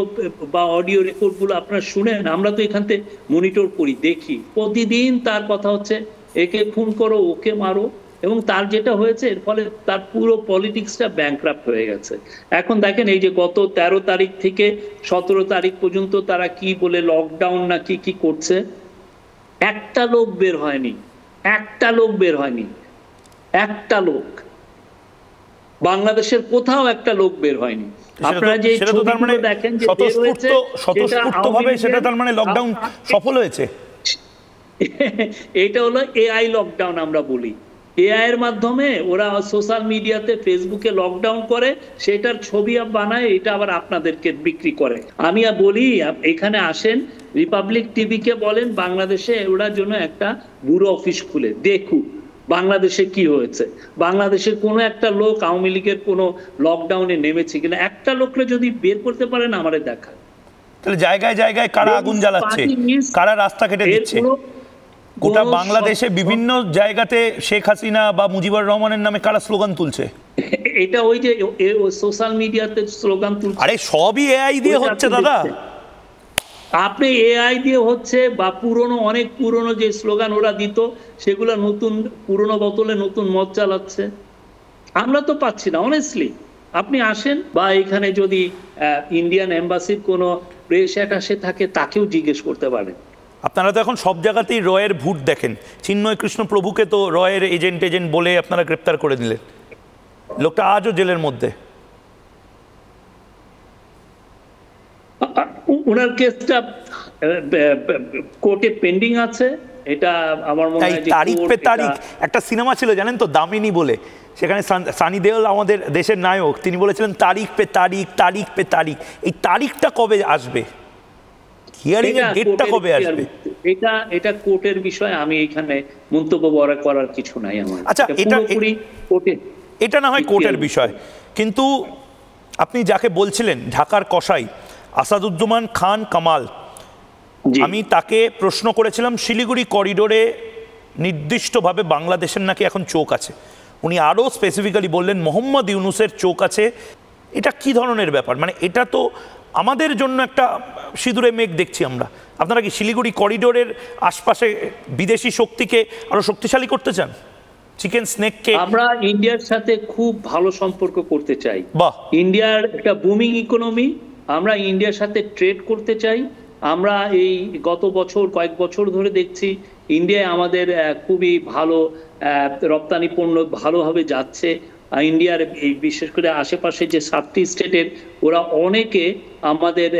বা অডিও রেকর্ডগুলো আপনারা শুনেন? আমরা তো এখান থেকে মনিটর করি, দেখি, প্রতিদিন তার কথা হচ্ছে একে খুন করো, ওকে মারো। এবং তার যেটা হয়েছে এর ফলে তার পুরো পলিটিক্সটা ব্যাংক্রাফ্ট হয়ে গেছে। এখন দেখেন এই যে গত 13 তারিখ থেকে 17 তারিখ পর্যন্ত তারা কি বলে লকডাউন না কি কি করছে, একটা লোক বের হয়নি, একটা লোক বের হয়নি, একটা লোক বাংলাদেশের কোথাও একটা লোক বের হয়নি। আপনারা যে ছবিগুলো দেখেন যে বের হয়েছে, স্বতঃস্ফূর্তভাবে সেটা তার মানে লকডাউন সফল হয়েছে। এটা হলো এআই লকডাউন আমরা বলি। এআই এর মাধ্যমে ওরা সোশ্যাল মিডিয়াতে, ফেসবুকে লকডাউন করে, সেটার ছবি বানায়, এটা আবার আপনাদেরকে বিক্রি করে। আমি বলি এখানে আসেন, রিপাবলিক টিভিকে বলেন বাংলাদেশে ওরা জন্য একটা ব্যুরো অফিস খুলে দেখুক বাংলাদেশে কি হয়েছে। বাংলাদেশের কোনো একটা লোক আওয়ামী লীগের কোনো লকডাউনে নেমেছে কিনা, একটা লোককে যদি বের করতে পারেন আমারে দেখা। তাহলে জায়গায় জায়গায় কারা আগুন জ্বালাচ্ছে, কারা রাস্তা কেটে দিচ্ছে, গোটা বাংলাদেশে বিভিন্ন জায়গাতে শেখ হাসিনা বা মুজিবুর রহমানের নামে কারা স্লোগান তুলছে? এটা ওই যে সোশ্যাল মিডিয়াতে স্লোগান তুলছে। আরে সবই এআই দিয়ে হচ্ছে দাদা। আপনি এআই দিয়ে হচ্ছে, বা পুরনো, অনেক পুরনো যে স্লোগান ওরা দিত সেগুলো নতুন পুরনো বোতলে নতুন মদ চালাচ্ছে। আমরা তো পাচ্ছি না অনেস্টলি। আপনি আসেন, বা এখানে যদি ইন্ডিয়ান এম্বাসির কোনো প্রেস অ্যাটাশে থাকে তাকেও জিজ্ঞেস করতে পারেন। আপনারা তো এখন সব জায়গাতেই রয়ের ভূত দেখেন। চিন্ময় কৃষ্ণ প্রভুকে তো রয়ের এজেন্ট বলে আপনারা গ্রেপ্তার করে দিলেন, লোকটা আজও জেলের মধ্যে। ওনার কেসটা কোর্টে পেন্ডিং আছে, এটা আমার মনে হয়। তারিখ পে তারিখ একটা সিনেমা ছিল জানেন তো, দামিনী বলে, সেখানে সানি দেওল আমাদের দেশের নায়ক, তিনি বলেছিলেন তারিখ পে তারিখ, তারিখ পে তারিখ। এই তারিখটা কবে আসবে? হিয়ারিং এর ডেটটা কবে আসবে? এটা কোর্টের বিষয়, আমি এখানে মন্তব্য করার কিছু নাই আমার। আচ্ছা, এটা না হয় কোর্টের বিষয়, কিন্তু আপনি যাকে বলছিলেন ঢাকার কসাই আসাদুজ্জামান খান কামাল, আমি তাকে প্রশ্ন করেছিলাম শিলিগুড়ি করিডোরে নির্দিষ্টভাবে বাংলাদেশের নাকি এখন চোখ আছে। উনি আরও স্পেসিফিক্যালি বললেন মোহাম্মদ ইউনূসের চোখ আছে। এটা কি ধরনের ব্যাপার? মানে এটা তো আমাদের জন্য একটা সিঁদুরে মেঘ দেখছি আমরা। আপনারা কি শিলিগুড়ি করিডোরের আশপাশে বিদেশি শক্তিকে আরো শক্তিশালী করতে চান? চিকেন স্নেককে আমরা ইন্ডিয়ার সাথে খুব ভালো সম্পর্ক করতে চাই। বাহ, ইন্ডিয়ার একটা বুমিং ইকোনমি, আমরা ইন্ডিয়ার সাথে ট্রেড করতে চাই। আমরা এই গত বছর, কয়েক বছর ধরে দেখছি ইন্ডিয়ায় আমাদের খুবই ভালো রপ্তানি পণ্য ভালোভাবে যাচ্ছে। ইন্ডিয়ার এই বিশেষ করে আশেপাশে যে 7টি স্টেটের ওরা অনেকে আমাদের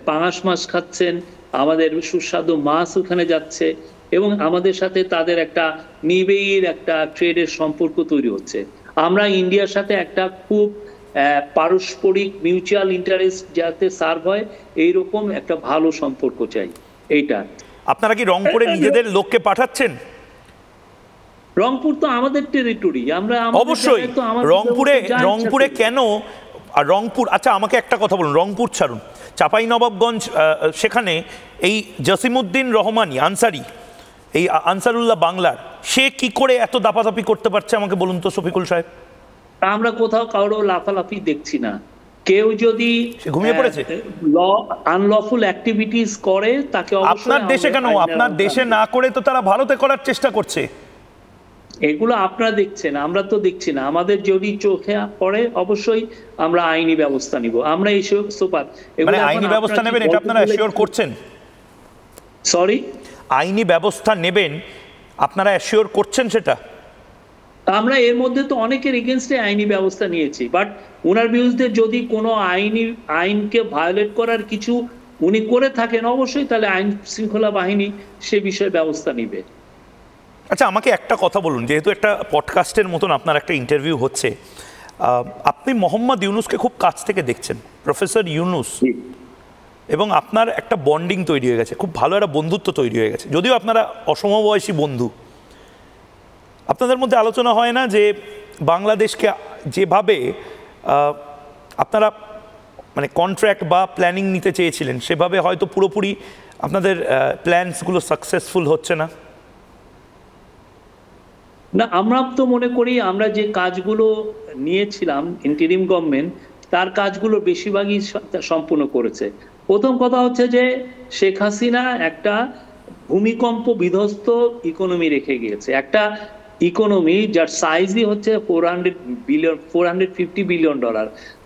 পাঙাশ মাছ খাচ্ছেন, আমাদের সুস্বাদু মাছ ওখানে যাচ্ছে, এবং আমাদের সাথে তাদের একটা নিবিড় একটা ট্রেডের সম্পর্ক তৈরি হচ্ছে। আমরা ইন্ডিয়ার সাথে একটা খুব পারস্পরিক মিউচুয়াল ইন্টারেস্ট যাতে সার্ভ হয় এইরকম একটা ভালো সম্পর্ক চাই। এইটা আপনারা কি রংপুরে নিজেদের লোককে পাঠাচ্ছেন? রংপুর তো আমাদের টেরিটরি, আমরা অবশ্যই রংপুরে কেন? আর রংপুর, আচ্ছা আমাকে একটা কথা বলুন, রংপুর ছাড়ুন, চাঁপাইনবাবগঞ্জ, সেখানে এই জসিমউদ্দিন রহমানি আনসারি, এই আনসারুল্লাহ বাংলার, সে কি করে এত দাপাদাপি করতে পারছে আমাকে বলুন তো শফিকুল সাহেব। আমরা কোথাও কারো লাফালাফি দেখছি না। কেউ যদি ঘুমিয়ে পড়েছে, আনলফুল অ্যাক্টিভিটিস করে, তাকে আপনার দেশে কেন, আপনার দেশে না করে তো তারা ভারতে করার চেষ্টা করছে। এগুলো আপনারা দেখছেন, আমরা তো দেখছি না। আমাদের যদি চোখে পড়ে অবশ্যই আমরা আইনি ব্যবস্থা নিব। আমরা এইসব সুপার মানে আইনি ব্যবস্থা নেবেন এটা আপনারা অ্যাসিওর করছেন? সরি, আইনি ব্যবস্থা নেবেন আপনারা অ্যাসিওর করছেন সেটা? আমরা এর মধ্যে তো অনেকের এগেনস্টে আইনি ব্যবস্থা নিয়েছি, বাট ওনার বিরুদ্ধে যদি কোনো আইনকে ভায়োলেট করার কিছু উনি করে থাকেন, অবশ্যই তাহলে আইন শৃঙ্খলা বাহিনী সে বিষয়ে ব্যবস্থা নিবে। আচ্ছা, আমাকে একটা কথা বলুন, যেহেতু একটা পডকাস্টের মতন আপনার একটা ইন্টারভিউ হচ্ছে, আপনি মোহাম্মদ ইউনুসকে খুব কাছ থেকে দেখছেন, প্রফেসর ইউনুস, এবং আপনার একটা বন্ডিং তৈরি হয়ে গেছে, খুব ভালো একটা বন্ধুত্ব তৈরি হয়ে গেছে, যদিও আপনারা অসমবয়সী বন্ধু। আপনাদের মধ্যে আলোচনা হয় না যে বাংলাদেশকে যেভাবে আপনারা মানে কন্ট্রাক্ট বা প্ল্যানিং নিতে চেয়েছিলেন সেভাবে হয়তো পুরোপুরি আপনাদের প্ল্যানসগুলো সাকসেসফুল হচ্ছে না? না, আমরা তো মনে করি আমরা যে কাজগুলো নিয়েছিলাম ইন্টারিম গভর্নমেন্ট, তার কাজগুলো বেশিরভাগই সম্পূর্ণ করেছে। প্রথম কথা হচ্ছে যে শেখ হাসিনা একটা ভূমিকম্প বিধ্বস্ত ইকোনমি রেখে গিয়েছে, একটা ইকোনমি যার সাইজই হচ্ছে $450 বিলিয়ন।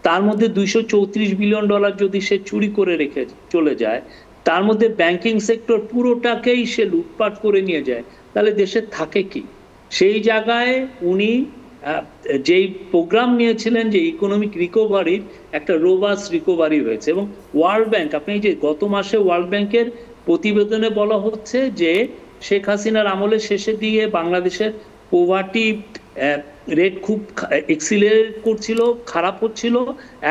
তার মধ্যে $234 বিলিয়ন যদি সে চুরি করে রেখে চলে যায়, তার মধ্যে ব্যাংকিং সেক্টর পুরোটাকেই সে লুটপাট করে নিয়ে যায়, তাহলে দেশে থাকে কি? সেই জায়গায় উনি যেই প্রোগ্রাম নিয়েছিলেন যে ইকোনমিক রিকভারির, একটা রোবাস্ট রিকভারি হয়েছে। এবং ওয়ার্ল্ড ব্যাংক, আপনি যে গত মাসে ওয়ার্ল্ড ব্যাংকের প্রতিবেদনে বলা হচ্ছে যে শেখ হাসিনার আমলের শেষের দিকে বাংলাদেশের পোভার্টি রেট খুব এক্সিলারেট করছিল, খারাপ হচ্ছিল।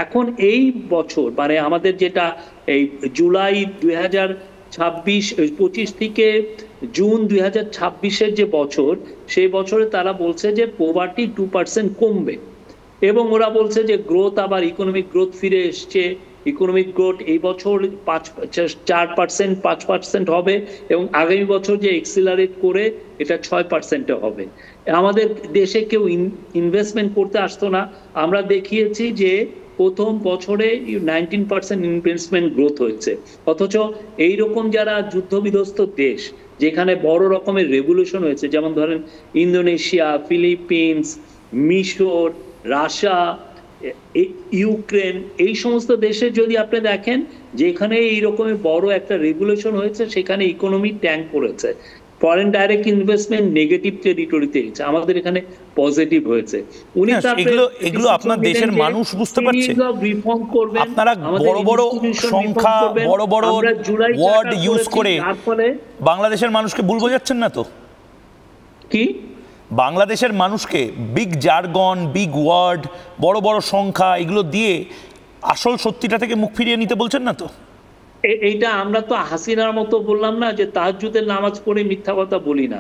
এখন এই বছর মানে আমাদের যেটা এই জুলাই 2025 থেকে জুন 2026-এর যে বছর, সেই বছরে তারা বলছে যে পোভার্টি 2% কমবে, এবং ওরা বলছে যে গ্রোথ, আবার ইকোনমিক গ্রোথ ফিরে এসছে। ইকোনমিক গ্রোথ এই বছর 4%, 5% হবে, এবং আগামী বছর যে এক্সিলারেট করে এটা 6% হবে। আমাদের দেশে কেউ ইনভেস্টমেন্ট করতে আসতো না, আমরা দেখিয়েছি যে প্রথম বছরে 19% ইনভেস্টমেন্ট গ্রোথ হয়েছে। অথচ এইরকম যারা যুদ্ধবিধ্বস্ত দেশ, যেখানে বড় রকমের রেভলিউশন হয়েছে, যেমন ধরেন ইন্দোনেশিয়া, ফিলিপিন্স, মিশর, রাশিয়া, ইউক্রেন, এই সমস্ত দেশে যদি আপনি দেখেন যেখানে এইরকমের বড় একটা রেভলিউশন হয়েছে, সেখানে ইকোনমি ট্যাঙ্ক করেছে, ফরেন ডাইরেক্ট ইনভেস্টমেন্ট নেগেটিভ টেরিটরিতে গেছে, আমাদের এখানে পজিটিভ হয়েছে। উনি এগুলো আপনার দেশের মানুষ বুঝতে পারছে। রিফর্ম করবেন, আপনারা বড় বড় সংখ্যা, বড় বড় ওয়ার্ড ইউজ করে বাংলাদেশের মানুষকে ভুল বোঝাচ্ছেন না তো? কি বাংলাদেশের মানুষকে বিগ জার্গন, বিগ ওয়ার্ড, বড় বড় সংখ্যা, এগুলো দিয়ে আসল সত্যিটা থেকে মুখ ফিরিয়ে নিতে বলছেন না তো? এইটা আমরা তো হাসিনার মতো বললাম না যে তাহাজ্জুদের নামাজ পড়ে মিথ্যা কথা বলি না।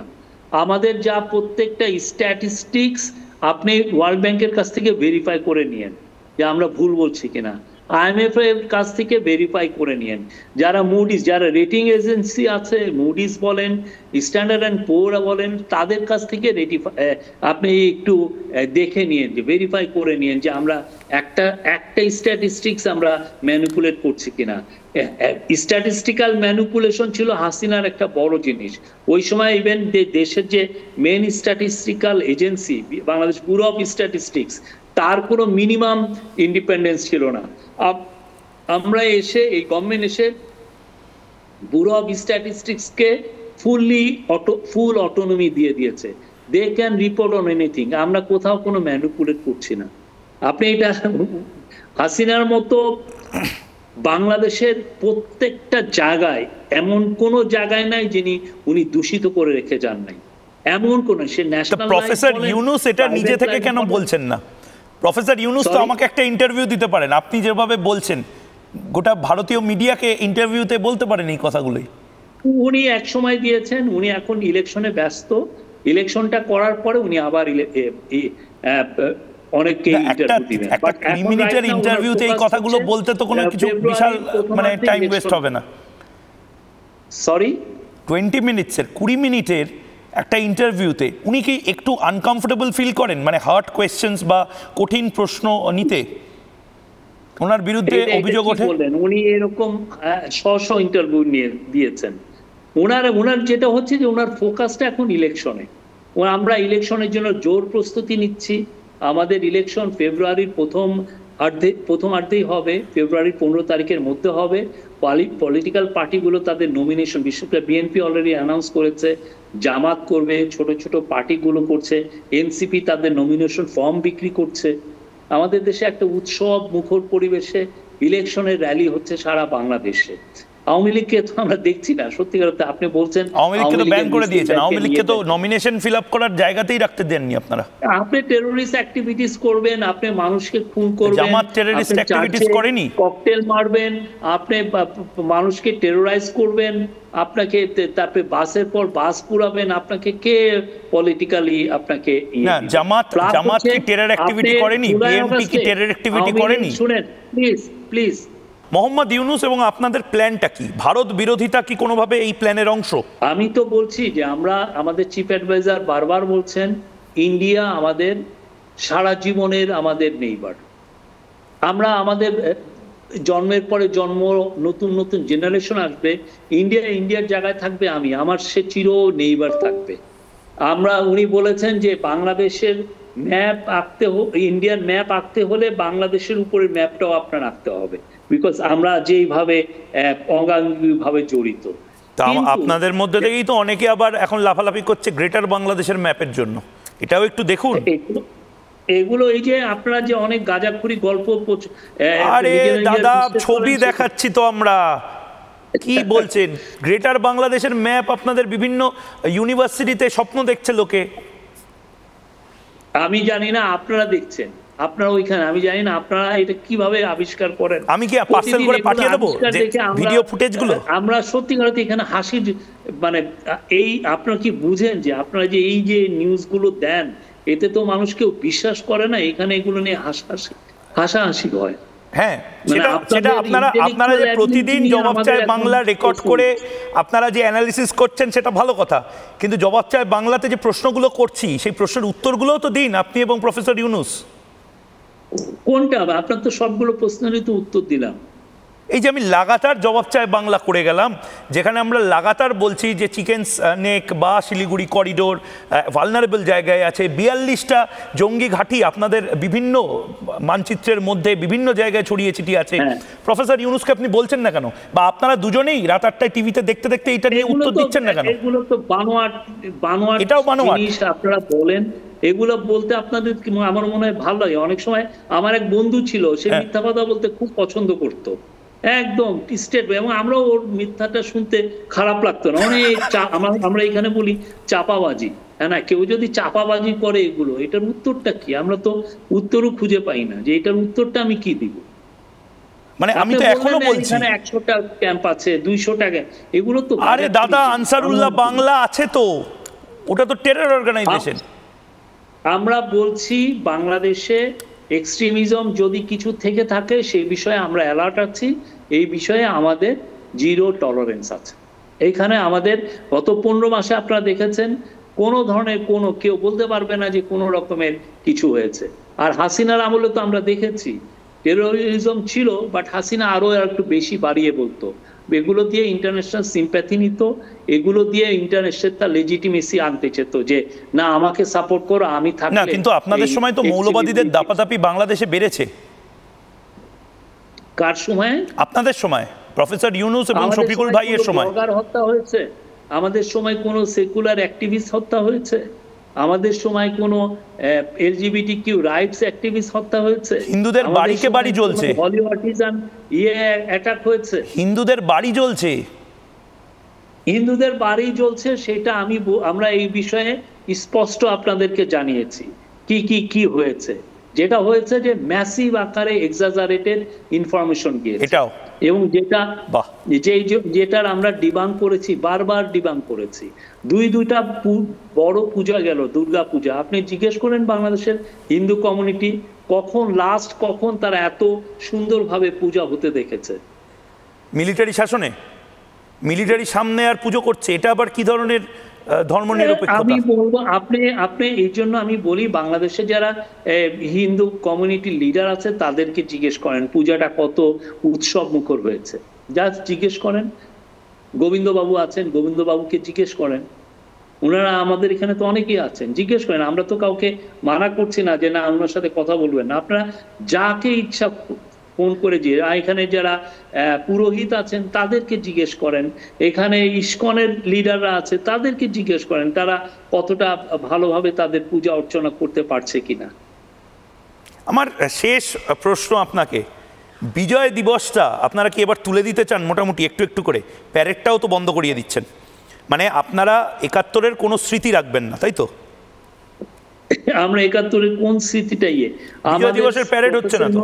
আমাদের যা প্রত্যেকটা স্ট্যাটিস্টিক্স আপনি ওয়ার্ল্ড ব্যাংকের কাছ থেকে ভেরিফাই করে নিয়েন যে আমরা ভুল বলছি কিনা, IMF এর কাছ থেকে ভেরিফাই করে নিয়েন। যারা মুডিস, যারা রেটিং এজেন্সি আছে, মুডিস বলেন, স্ট্যান্ডার্ড অ্যান্ড পুয়ার বলেন, তাদের কাছ থেকে আপনি একটু দেখে নিয়েন, যে ভেরিফাই করে নিয়েন যে আমরা একটা স্ট্যাটিস্টিক্স আমরা ম্যানিপুলেট করছি কিনা। স্ট্যাটিস্টিক্যাল ম্যানিপুলেশন ছিল হাসিনার একটা বড় জিনিস। ওই সময় ইভেন দেশের যে main statistical agency Bangladesh bureau of statistics, তার কোনো মিনিমাম ইন্ডিপেন্ডেন্স ছিল না। আমরা এসে এই গভর্নমেন্ট এসে ব্যুরো অফ স্ট্যাটিস্টিক্সকে ফুল অটোনমি দিয়ে দিয়েছে, they can report on anything. আমরা কোথাও কোনো ম্যানিপুলেট করছি না। আপনি এটা হাসিনার মতো বাংলাদেশের প্রত্যেকটা জায়গায় এমন কোন জায়গায় নাই যিনি উনি দূষিত করে রেখে যান নাই, এমন কোন। সে ন্যাশনাল প্রফেসর ইউনুস এটা নিজে থেকে কেন বলছেন না? প্রফেসর ইউনুস তো আমাকে একটা ইন্টারভিউ দিতে পারেন, আপনি যেভাবে বলছেন গোটা ভারতীয় মিডিয়াকে ইন্টারভিউতে বলতে পারেন এই কথাগুলোই। উনি এক সময় দিয়েছেন, উনি এখন ইলেকশনে ব্যস্ত। ইলেকশনটা করার পরে উনি আবার অনেককে ইন্টারভিউ দিবেন। বাট 20 মিনিটের ইন্টারভিউতে এই কথাগুলো বলতে তো কোনো কিছু বিশাল মানে টাইম ওয়েস্ট হবে না। সরি, 20 মিনিটসের 20 মিনিটের একটা ইন্টারভিউতে উনি কি একটু আনকমফোর্টেবল ফিল করেন, মানে হার্ড কোয়েশ্চেন্স বা কঠিন প্রশ্ন নিতে? ওনার বিরুদ্ধে অভিযোগ ওঠে, উনি এরকম ইন্টারভিউ নিয়ে দিয়েছেন। ওনার যেটা হচ্ছে যে ওনার ফোকাসটা এখন ইলেকশনে। আমরা ইলেকশনের জন্য জোর প্রস্তুতি নিচ্ছি। আমাদের ইলেকশন ফেব্রুয়ারির প্রথমার্ধেই হবে, ফেব্রুয়ারির 15 তারিখের মধ্যে হবে। পলিটিক্যাল পার্টিগুলো তাদের নমিনেশন, বিশেষ করে বিএনপি অলরেডি অ্যানাউন্স করেছে, জামাত করবে, ছোট ছোট পার্টিগুলো করছে, এনসিপি তাদের নমিনেশন ফর্ম বিক্রি করছে। আমাদের দেশে একটা উৎসব মুখর পরিবেশে ইলেকশনের র্যালি হচ্ছে সারা বাংলাদেশে। আওয়ামী লীগকে তো আমরা দেখছি না, সত্যিকার অর্থে। আপনি বলছেন আওয়ামী লীগকে তো ব্যান করে দিয়েছেন, আওয়ামী লীগকে তো নমিনেশন ফিল আপ করার জায়গাতেই রাখতে দেননি আপনারা। আপনি টেররিস্ট অ্যাক্টিভিটিস করবেন, আপনি মানুষকে খুন করবেন, জামাত টেররিস্ট অ্যাক্টিভিটিস করেনি, ককটেল মারবেন, আপনি মানুষকে টেরোরাইজ করবেন, আপনাকে তারপরে বাসের পর বাস পুরাবেন, আপনাকে কে পলিটিক্যালি আপনাকে না, জামাত কি টেরর অ্যাক্টিভিটি করেনি? বিএনপি কি টেরর অ্যাক্টিভিটি করেনি? শুনেন প্লিজ। মোহাম্মদ ইউনূস এবং আপনাদের প্ল্যানটা কি? ভারত বিরোধিতা কি কোনোভাবে এই প্ল্যানের অংশ? আমি তো বলছি যে আমাদের চিফ অ্যাডভাইজার বারবার বলছেন ইন্ডিয়া আমাদের সারা জীবনের আমাদের নেইবার। আমাদের জন্মের পরে জন্ম, নতুন নতুন জেনারেশন আসবে, ইন্ডিয়ার জায়গায় থাকবে আমার সে চির নেইবার থাকবে। উনি বলেছেন যে বাংলাদেশের ম্যাপ আঁকতে, ইন্ডিয়ার ম্যাপ আঁকতে হলে বাংলাদেশের উপরের ম্যাপটাও আপনার আঁকতে হবে, বিকজ আমরা যেইভাবে অঙ্গাঙ্গিভাবে জড়িত। আপনাদের মধ্যে থেকেই তো অনেকে আবার এখন লাফালাফি করছে গ্রেটার বাংলাদেশের ম্যাপের জন্য, এটাও একটু দেখুন। এগুলো এই যে আপনারা যে অনেক গাঁজাখুরি গল্প, আরে দাদা ছবি দেখাচ্ছি তো আমরা, কি বলছেন? গ্রেটার বাংলাদেশের ম্যাপ আপনাদের বিভিন্ন ইউনিভার্সিটিতে স্বপ্ন দেখছে লোকে। আমি জানি না আপনারা দেখছেন, আপনারা ওইখানে, আমি জানি না আপনারা এটা কিভাবে আবিষ্কার করেন। আমি কি পার্সেল করে পাঠিয়ে দেবো ভিডিও ফুটেজগুলো? আমরা সত্যি করে এখানে হাসির মানে আপনারা কি বুঝেন যে আপনারা যে এই যে নিউজগুলো দেন, এতে তো মানুষ কেউ বিশ্বাস করে না, এখানে এগুলো নিয়ে হাসাহাসি হয়। হ্যাঁ, সেটা আপনারা যে প্রতিদিন জবাব চায় বাংলা রেকর্ড করে আপনারা যে অ্যানালিসিস করছেন সেটা ভালো কথা, কিন্তু জবাব চায় বাংলাতে যে প্রশ্নগুলো করছি সেই প্রশ্নের উত্তরগুলোও তো দিন আপনি এবং প্রফেসর ইউনূস। কোনটা? আপনার তো সবগুলো প্রশ্নেরই তো উত্তর দিলাম। এই যে আমি লাগাতার জবাব চায় বাংলা করে গেলাম, যেখানে আমরা লাগাতার বলছি যে চিকেন নেক বা শিলিগুড়ি করিডোর ভালনারেবল জায়গায় আছে, 42টা জঙ্গি ঘাঁটি আপনাদের বিভিন্ন মানচিত্রের মধ্যে বিভিন্ন জায়গায় ছড়িয়ে ছিটিয়ে আছে। প্রফেসর ইউনূসকে আপনি বলছেন না কেন, বা আপনারা দুজনেই রাত 8টায় টিভিতে দেখতে দেখতে এটা নিয়ে উত্তর দিচ্ছেন না কেন? এগুলো তো বানোয়াট, এটাও বানোয়াট আপনারা বলেন। এগুলো বলতে আপনাদের আমার মনে হয় ভালো লাগে। অনেক সময় আমার এক বন্ধু ছিল, সে মিথ্যা কথা বলতে খুব পছন্দ করতো, একদম স্টেট, এবং আমরাও ওর মিথ্যাটা শুনতে খারাপ লাগতো না। অনেক আমরা এখানে বলি চাপাবাজি। হ্যাঁ না, কেউ যদি চাপাবাজি করে এগুলো, এটার উত্তরটা কি? আমরা তো উত্তরও খুঁজে পাই না যে এটার উত্তরটা আমি কি দিব। মানে আমি তো এখনো বলছি এখানে 100টা ক্যাম্প আছে, 200টা ক্যাম্প, এগুলো তো আরে দাদা আনসারুল্লাহ বাংলা আছে তো, ওটা তো টেরর অর্গানাইজেশন। আমরা বলছি বাংলাদেশে এক্সট্রিমিজম যদি কিছু থেকে থাকে সেই বিষয়ে আমরা অ্যালার্ট আছি, এই বিষয়ে আমাদের জিরো টলারেন্স আছে। এইখানে আমাদের গত 15 মাসে আপনারা দেখেছেন কোনো ধরনের কেউ বলতে পারবে না যে কোনো রকমের কিছু হয়েছে। আর হাসিনার আমলে তো আমরা দেখেছি টেরোরিজম ছিল, বাট হাসিনা আরো একটু বেশি বাড়িয়ে বলতো, এগুলো দিয়ে ইন্টারন্যাশনাল সিম্প্যাথি নিত, এগুলো দিয়ে ইন্টারন্যাশনাল তার লেজিটিমেসি আনতে চেত যে না আমাকে সাপোর্ট করো, আমি থাকলে। না, কিন্তু আপনাদের সময় তো মৌলবাদীদের দাপাদাপি বাংলাদেশে বেড়েছে। কার সময়? আপনাদের সময়, প্রফেসর ইউনূস এবং শফিকুল ভাইয়ের সময়। হত্যা হয়েছে আমাদের সময়? কোন সেকুলার অ্যাক্টিভিস্ট হত্যা হয়েছে আমাদের সময়? কোন LGBTQ রাইটস অ্যাক্টিভিস্ট হত্যা হয়েছে? হিন্দুদের বাড়িকে বাড়ি জ্বলছে, হলিউডিজান অ্যাটাক হয়েছে, হিন্দুদের বাড়ি জ্বলছে, হিন্দুদের বাড়ি জ্বলছে। সেটা আমরা এই বিষয়ে স্পষ্ট আপনাদেরকে জানিয়েছি কি হয়েছে। যেটা হয়েছে যে ম্যাসিভ আকারে এক্সাজারেটেড ইনফরমেশন গিয়েছে, এটাও, এবং যেটার আমরা ডিবাঙ্ক করেছি, বারবার ডিবাঙ্ক করেছি। দুইটা বড় পূজা গেল, দুর্গা পূজা। আপনি জিজ্ঞেস করেন বাংলাদেশের হিন্দু কমিউনিটি কখন তারা এত সুন্দরভাবে পূজা হতে দেখেছে? মিলিটারি শাসনে, মিলিটারি সামনে আর পুজো করছে, এটা আবার কি ধরনের ধর্মনিরপেক্ষতা? আমি বলবো আপনি এই জন্য আমি বলি বাংলাদেশে যারা হিন্দু কমিউনিটি লিডার আছে তাদেরকে জিজ্ঞেস করেন পূজাটা কত উৎসব মুখর হয়েছে। জাস্ট জিজ্ঞেস করেন। গোবিন্দবাবু আছেন, গোবিন্দবাবুকে জিজ্ঞেস করেন। ওনারা আমাদের এখানে তো অনেকেই আছেন, জিজ্ঞেস করেন, আমরা তো কাউকে মানা করছি না যে না ওনার সাথে কথা বলবেন না, আপনারা যাকে ইচ্ছা ফোন করে যে এখানে যারা পুরোহিত আছেন তাদেরকে জিজ্ঞেস করেন, এখানে ইসকনের লিডাররা আছে তাদেরকে জিজ্ঞেস করেন তারা কতটা ভালোভাবে তাদের পূজা অর্চনা করতে পারছে কিনা। আমার শেষ প্রশ্ন আপনাকে, বিজয় দিবসটা আপনারা কি এবার তুলে দিতে চান মোটামুটি একটু একটু করে? প্যারেডটাও তো বন্ধ করিয়ে দিচ্ছেন, মানে আপনারা ৭১-এর কোনো স্মৃতি রাখবেন না, তাই তো? আমরা ৭১-এর কোন স্মৃতিটা বিজয় দিবসের প্যারেড হচ্ছে না তো?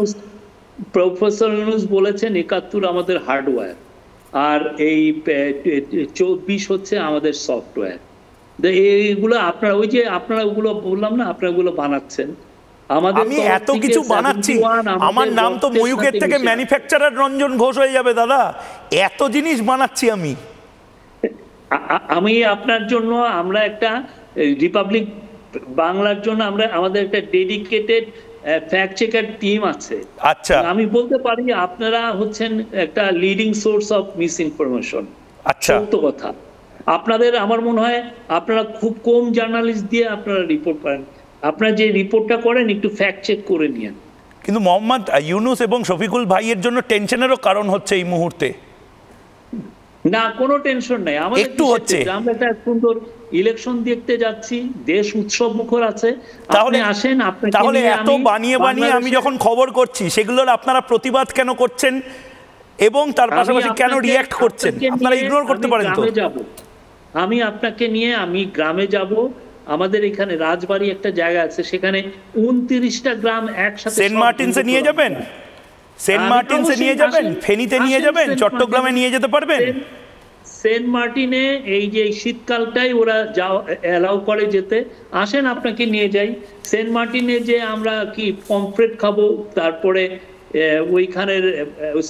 প্রফেসর ইউনূস বলেছেন ৭১ আমাদের হার্ডওয়্যার আর এই ২৪ হচ্ছে আমাদের সফটওয়্যার। এইগুলো আপনারা ওই যে আপনারা ওগুলো বললাম না, আপনারা ওগুলো বানাচ্ছেন। আমি এত কিছু বানাচ্ছি, আমার নাম তো ময়ূকের থেকে ম্যানুফ্যাকচারার রঞ্জন ঘোষ হয়ে যাবে দাদা, এত জিনিস বানাচ্ছি আমি। আমি আপনার জন্য আমরা একটা রিপাবলিক বাংলার জন্য আমরা আমাদের একটা ডেডিকেটেড ফ্যাক্ট চেকার টিম আছে। আচ্ছা, আমি বলতে পারি আপনারা হচ্ছেন একটা leading source of miss information. আচ্ছা, সত্য কথা। আপনাদের আমার মনে হয় আপনারা খুব কম জার্নালিস্ট দিয়ে আপনারা রিপোর্ট করেন, আপনারা যে রিপোর্টটা করেন একটু ফ্যাক্ট চেক করে নিন। কিন্তু মোহাম্মদ ইউনূস এবং শফিকুল ভাইয়ের জন্য টেনশনেরও কারণ হচ্ছে এই মুহূর্তে। না, কোনো টেনশন নাই আমাদের, একটু হচ্ছে। আমরা একটা সুন্দর ইলেকশন দেখতে যাচ্ছি, দেশ উৎসব মুখর আছে। তাহলে আসেন, তাহলে এত বানিয়ে বানিয়ে আমি যখন খবর করছি সেগুলোর আপনারা প্রতিবাদ কেন করছেন এবং তার পাশাপাশি কেন রিঅ্যাক্ট করছেন? আপনারা ইগনোর করতে পারেন তো। আমি আপনাকে নিয়ে আমি গ্রামে যাব, আমাদের এখানে রাজবাড়ি একটা জায়গা আছে, সেখানে ২৯টা গ্রাম একসাথে। সেন্ট মার্টিনসে নিয়ে যাবেন? সেন্ট মার্টিনসে নিয়ে যাবেন, ফেনীতে নিয়ে যাবেন, চট্টগ্রামে নিয়ে যেতে পারবেন? সেন্ট মার্টিনে এই যে শীতকালটাই ওরা অ্যালাউ করে যেতে, আসেন আপনাকে নিয়ে যাই। সেন্ট মার্টিনে যে আমরা কি পমফ্রেট খাবো, তারপরে ওইখানের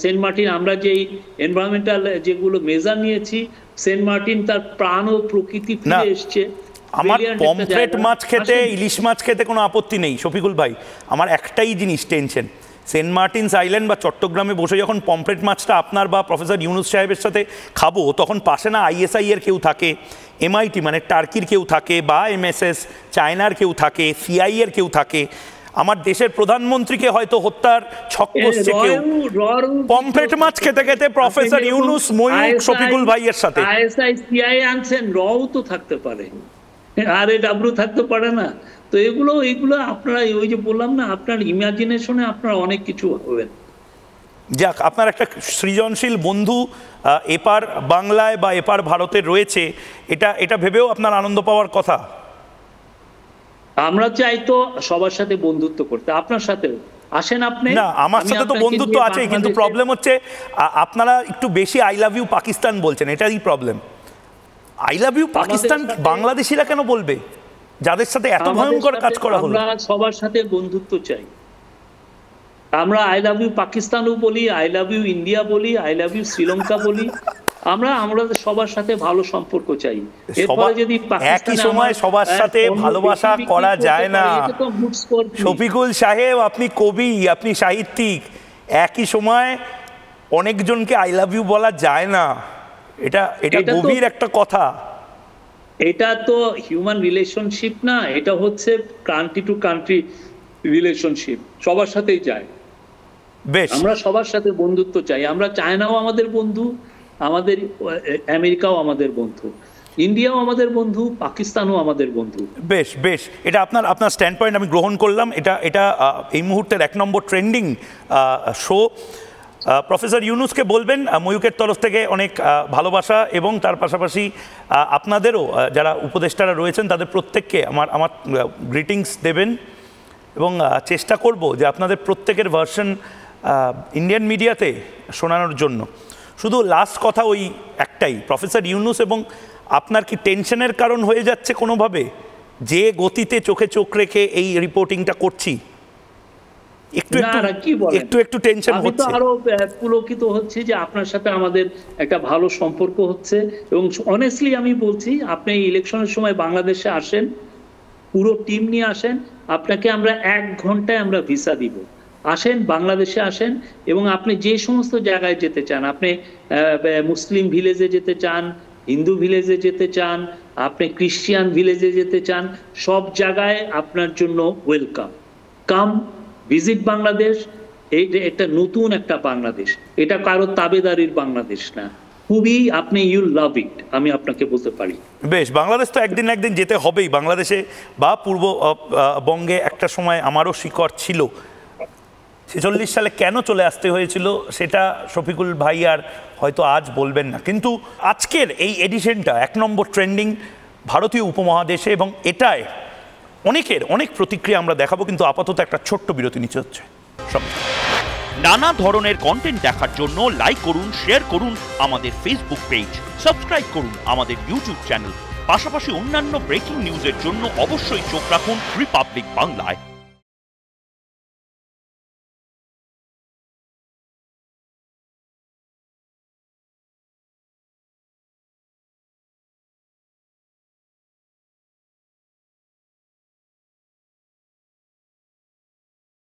সেন্ট মার্টিন আমরা যেই এনভায়রনমেন্টাল যেগুলো মেজার নিয়েছি, সেন্ট মার্টিন তার প্রাণ ও প্রকৃতি ফিরে এসছে। আমার পমফ্রেট মাছ খেতে, ইলিশ মাছ খেতে কোনো আপত্তি নেই শফিকুল ভাই, আমার একটাই জিনিস টেনশন, সেন্ট মার্টিনস আইল্যান্ড বা চট্টগ্রামে বসে যখন পমফ্রেট মাছটা আপনার বা প্রফেসর ইউনূস সাহেবের সাথে খাবো, তখন পাশে না আইএসআই এর কেউ থাকে, এমআইটি মানে টার্কির কেউ থাকে, বা এমএসএস চায়নার কেউ থাকে, সিআই এর কেউ থাকে, আমার দেশের প্রধানমন্ত্রীকে হয়তো হত্যার ছক কষছে কেউ, পমফ্রেট মাছ খেতে খেতে প্রফেসর ইউনূস, ময়ূক, শফিকুল ভাইয়ের সাথে। আইএসআই সিআই আনছেন, রও তো থাকতে পারে, আরে ডাব্লিউ থাকতে পারে না। তো এগুলো আপনারা ওই যে বললাম না, আপনার ইমাজিনেশনে আপনারা অনেক কিছু হবেন। যাক, আপনার একটা সৃজনশীল বন্ধু এপার বাংলায় বা এপার ভারতে রয়েছে, এটা ভেবেও আপনার আনন্দ পাওয়ার কথা। আমরা চাই তো সবার সাথে বন্ধুত্ব করতে, আপনার সাথেও আসেন আপনি। না, আমার সাথে তো বন্ধুত্ব আছে, কিন্তু প্রবলেম হচ্ছে আপনারা একটু বেশি আই লাভ ইউ পাকিস্তান বলছেন, এটাই problem. I love you Pakistan বাংলাদেশিরা কেন বলবে, যাদের সাথে এত ভয়ঙ্কর কাজ করা হলো? আমরা সবার সাথে বন্ধুত্ব চাই, আমরা আই লাভ ইউ পাকিস্তানও বলি, আই লাভ ইউ ইন্ডিয়া বলি, আই লাভ ইউ শ্রীলঙ্কা বলি, আমরা সবার সাথে ভালো সম্পর্ক চাই। এরপরে যদি একই সময় সবার সাথে ভালোবাসা করা যায় না শফিকুল সাহেব, আপনি কবি, আপনি সাহিত্যিক, একই সময় অনেকজনকে আই লাভ ইউ বলা যায় না, এটা গভীর একটা কথা। এটা তো হিউম্যান রিলেশনশিপ না, এটা হচ্ছে কান্ট্রি টু কান্ট্রি রিলেশনশিপ, সবার সাথেই যায়। বেশ, আমরা সবার সাথে বন্ধুত্ব চাই, আমরা চায়নাও আমাদের বন্ধু, আমাদের আমেরিকাও আমাদের বন্ধু, ইন্ডিয়াও আমাদের বন্ধু, পাকিস্তানও আমাদের বন্ধু। বেশ বেশ, এটা আপনার স্ট্যান্ড পয়েন্ট আমি গ্রহণ করলাম। এটা এই মুহূর্তের ১ নম্বর ট্রেন্ডিং শো। প্রফেসর ইউনূসকে বলবেন ময়ূকের তরফ থেকে অনেক ভালোবাসা, এবং তার পাশাপাশি আপনাদেরও যারা উপদেষ্টারা রয়েছেন তাদের প্রত্যেককে আমার গ্রিটিংস দেবেন, এবং চেষ্টা করব যে আপনাদের প্রত্যেকের ভার্সন ইন্ডিয়ান মিডিয়াতে শোনানোর জন্য। শুধু লাস্ট কথা ওই একটাই, প্রফেসর ইউনূস এবং আপনার কি টেনশনের কারণ হয়ে যাচ্ছে কোনোভাবে, যে গতিতে চোখে চোখ রেখে এই রিপোর্টিংটা করছি? একটু টেনশন হচ্ছে। আমি তো আরো পুলকিত হচ্ছে যে আপনার সাথে আমাদের একটা ভালো সম্পর্ক হচ্ছে, এবং অনেস্টলি আমি বলছি, আপনি ইলেকশনের সময় বাংলাদেশে আসেন, পুরো টিম নিয়ে আসেন, আপনাকে আমরা 1 ঘন্টায় আমরা ভিসা দিব। আসেন, বাংলাদেশে আসেন, এবং আপনি যে সমস্ত জায়গায় যেতে চান, আপনি মুসলিম ভিলেজে যেতে চান, হিন্দু ভিলেজে যেতে চান, আপনি ক্রিশ্চিয়ান ভিলেজে যেতে চান, সব জায়গায় আপনার জন্য ওয়েলকাম। কাম ভিজিট বাংলাদেশ। এটা নতুন একটা বাংলাদেশ, এটা কারো তাবেদারির বাংলাদেশ না। খুবই আপনি ইউ লাভ ইট, আমি আপনাকে বলতে পারি। বেশ, বাংলাদেশ তো একদিন একদিন যেতে হবেই। বাংলাদেশে বা পূর্ববঙ্গে একটা সময় আমারও শিকড় ছিল। 46 সালে কেন চলে আসতে হয়েছিল সেটা শফিকুল ভাই আর হয়তো আজ বলবেন না, কিন্তু আজকের এই এডিশনটা 1 নম্বর ট্রেন্ডিং ভারতীয় উপমহাদেশে, এবং এটায় অনেক প্রতিক্রিয়া আমরা দেখাবো। কিন্তু আপাতত একটা ছোট্ট বিরতি নিতে হচ্ছে। নানা ধরনের কন্টেন্ট দেখার জন্য লাইক করুন, শেয়ার করুন আমাদের ফেসবুক পেজ, সাবস্ক্রাইব করুন আমাদের ইউটিউব চ্যানেল। পাশাপাশি অন্যান্য ব্রেকিং নিউজের জন্য অবশ্যই চোখ রাখুন রিপাবলিক বাংলায়।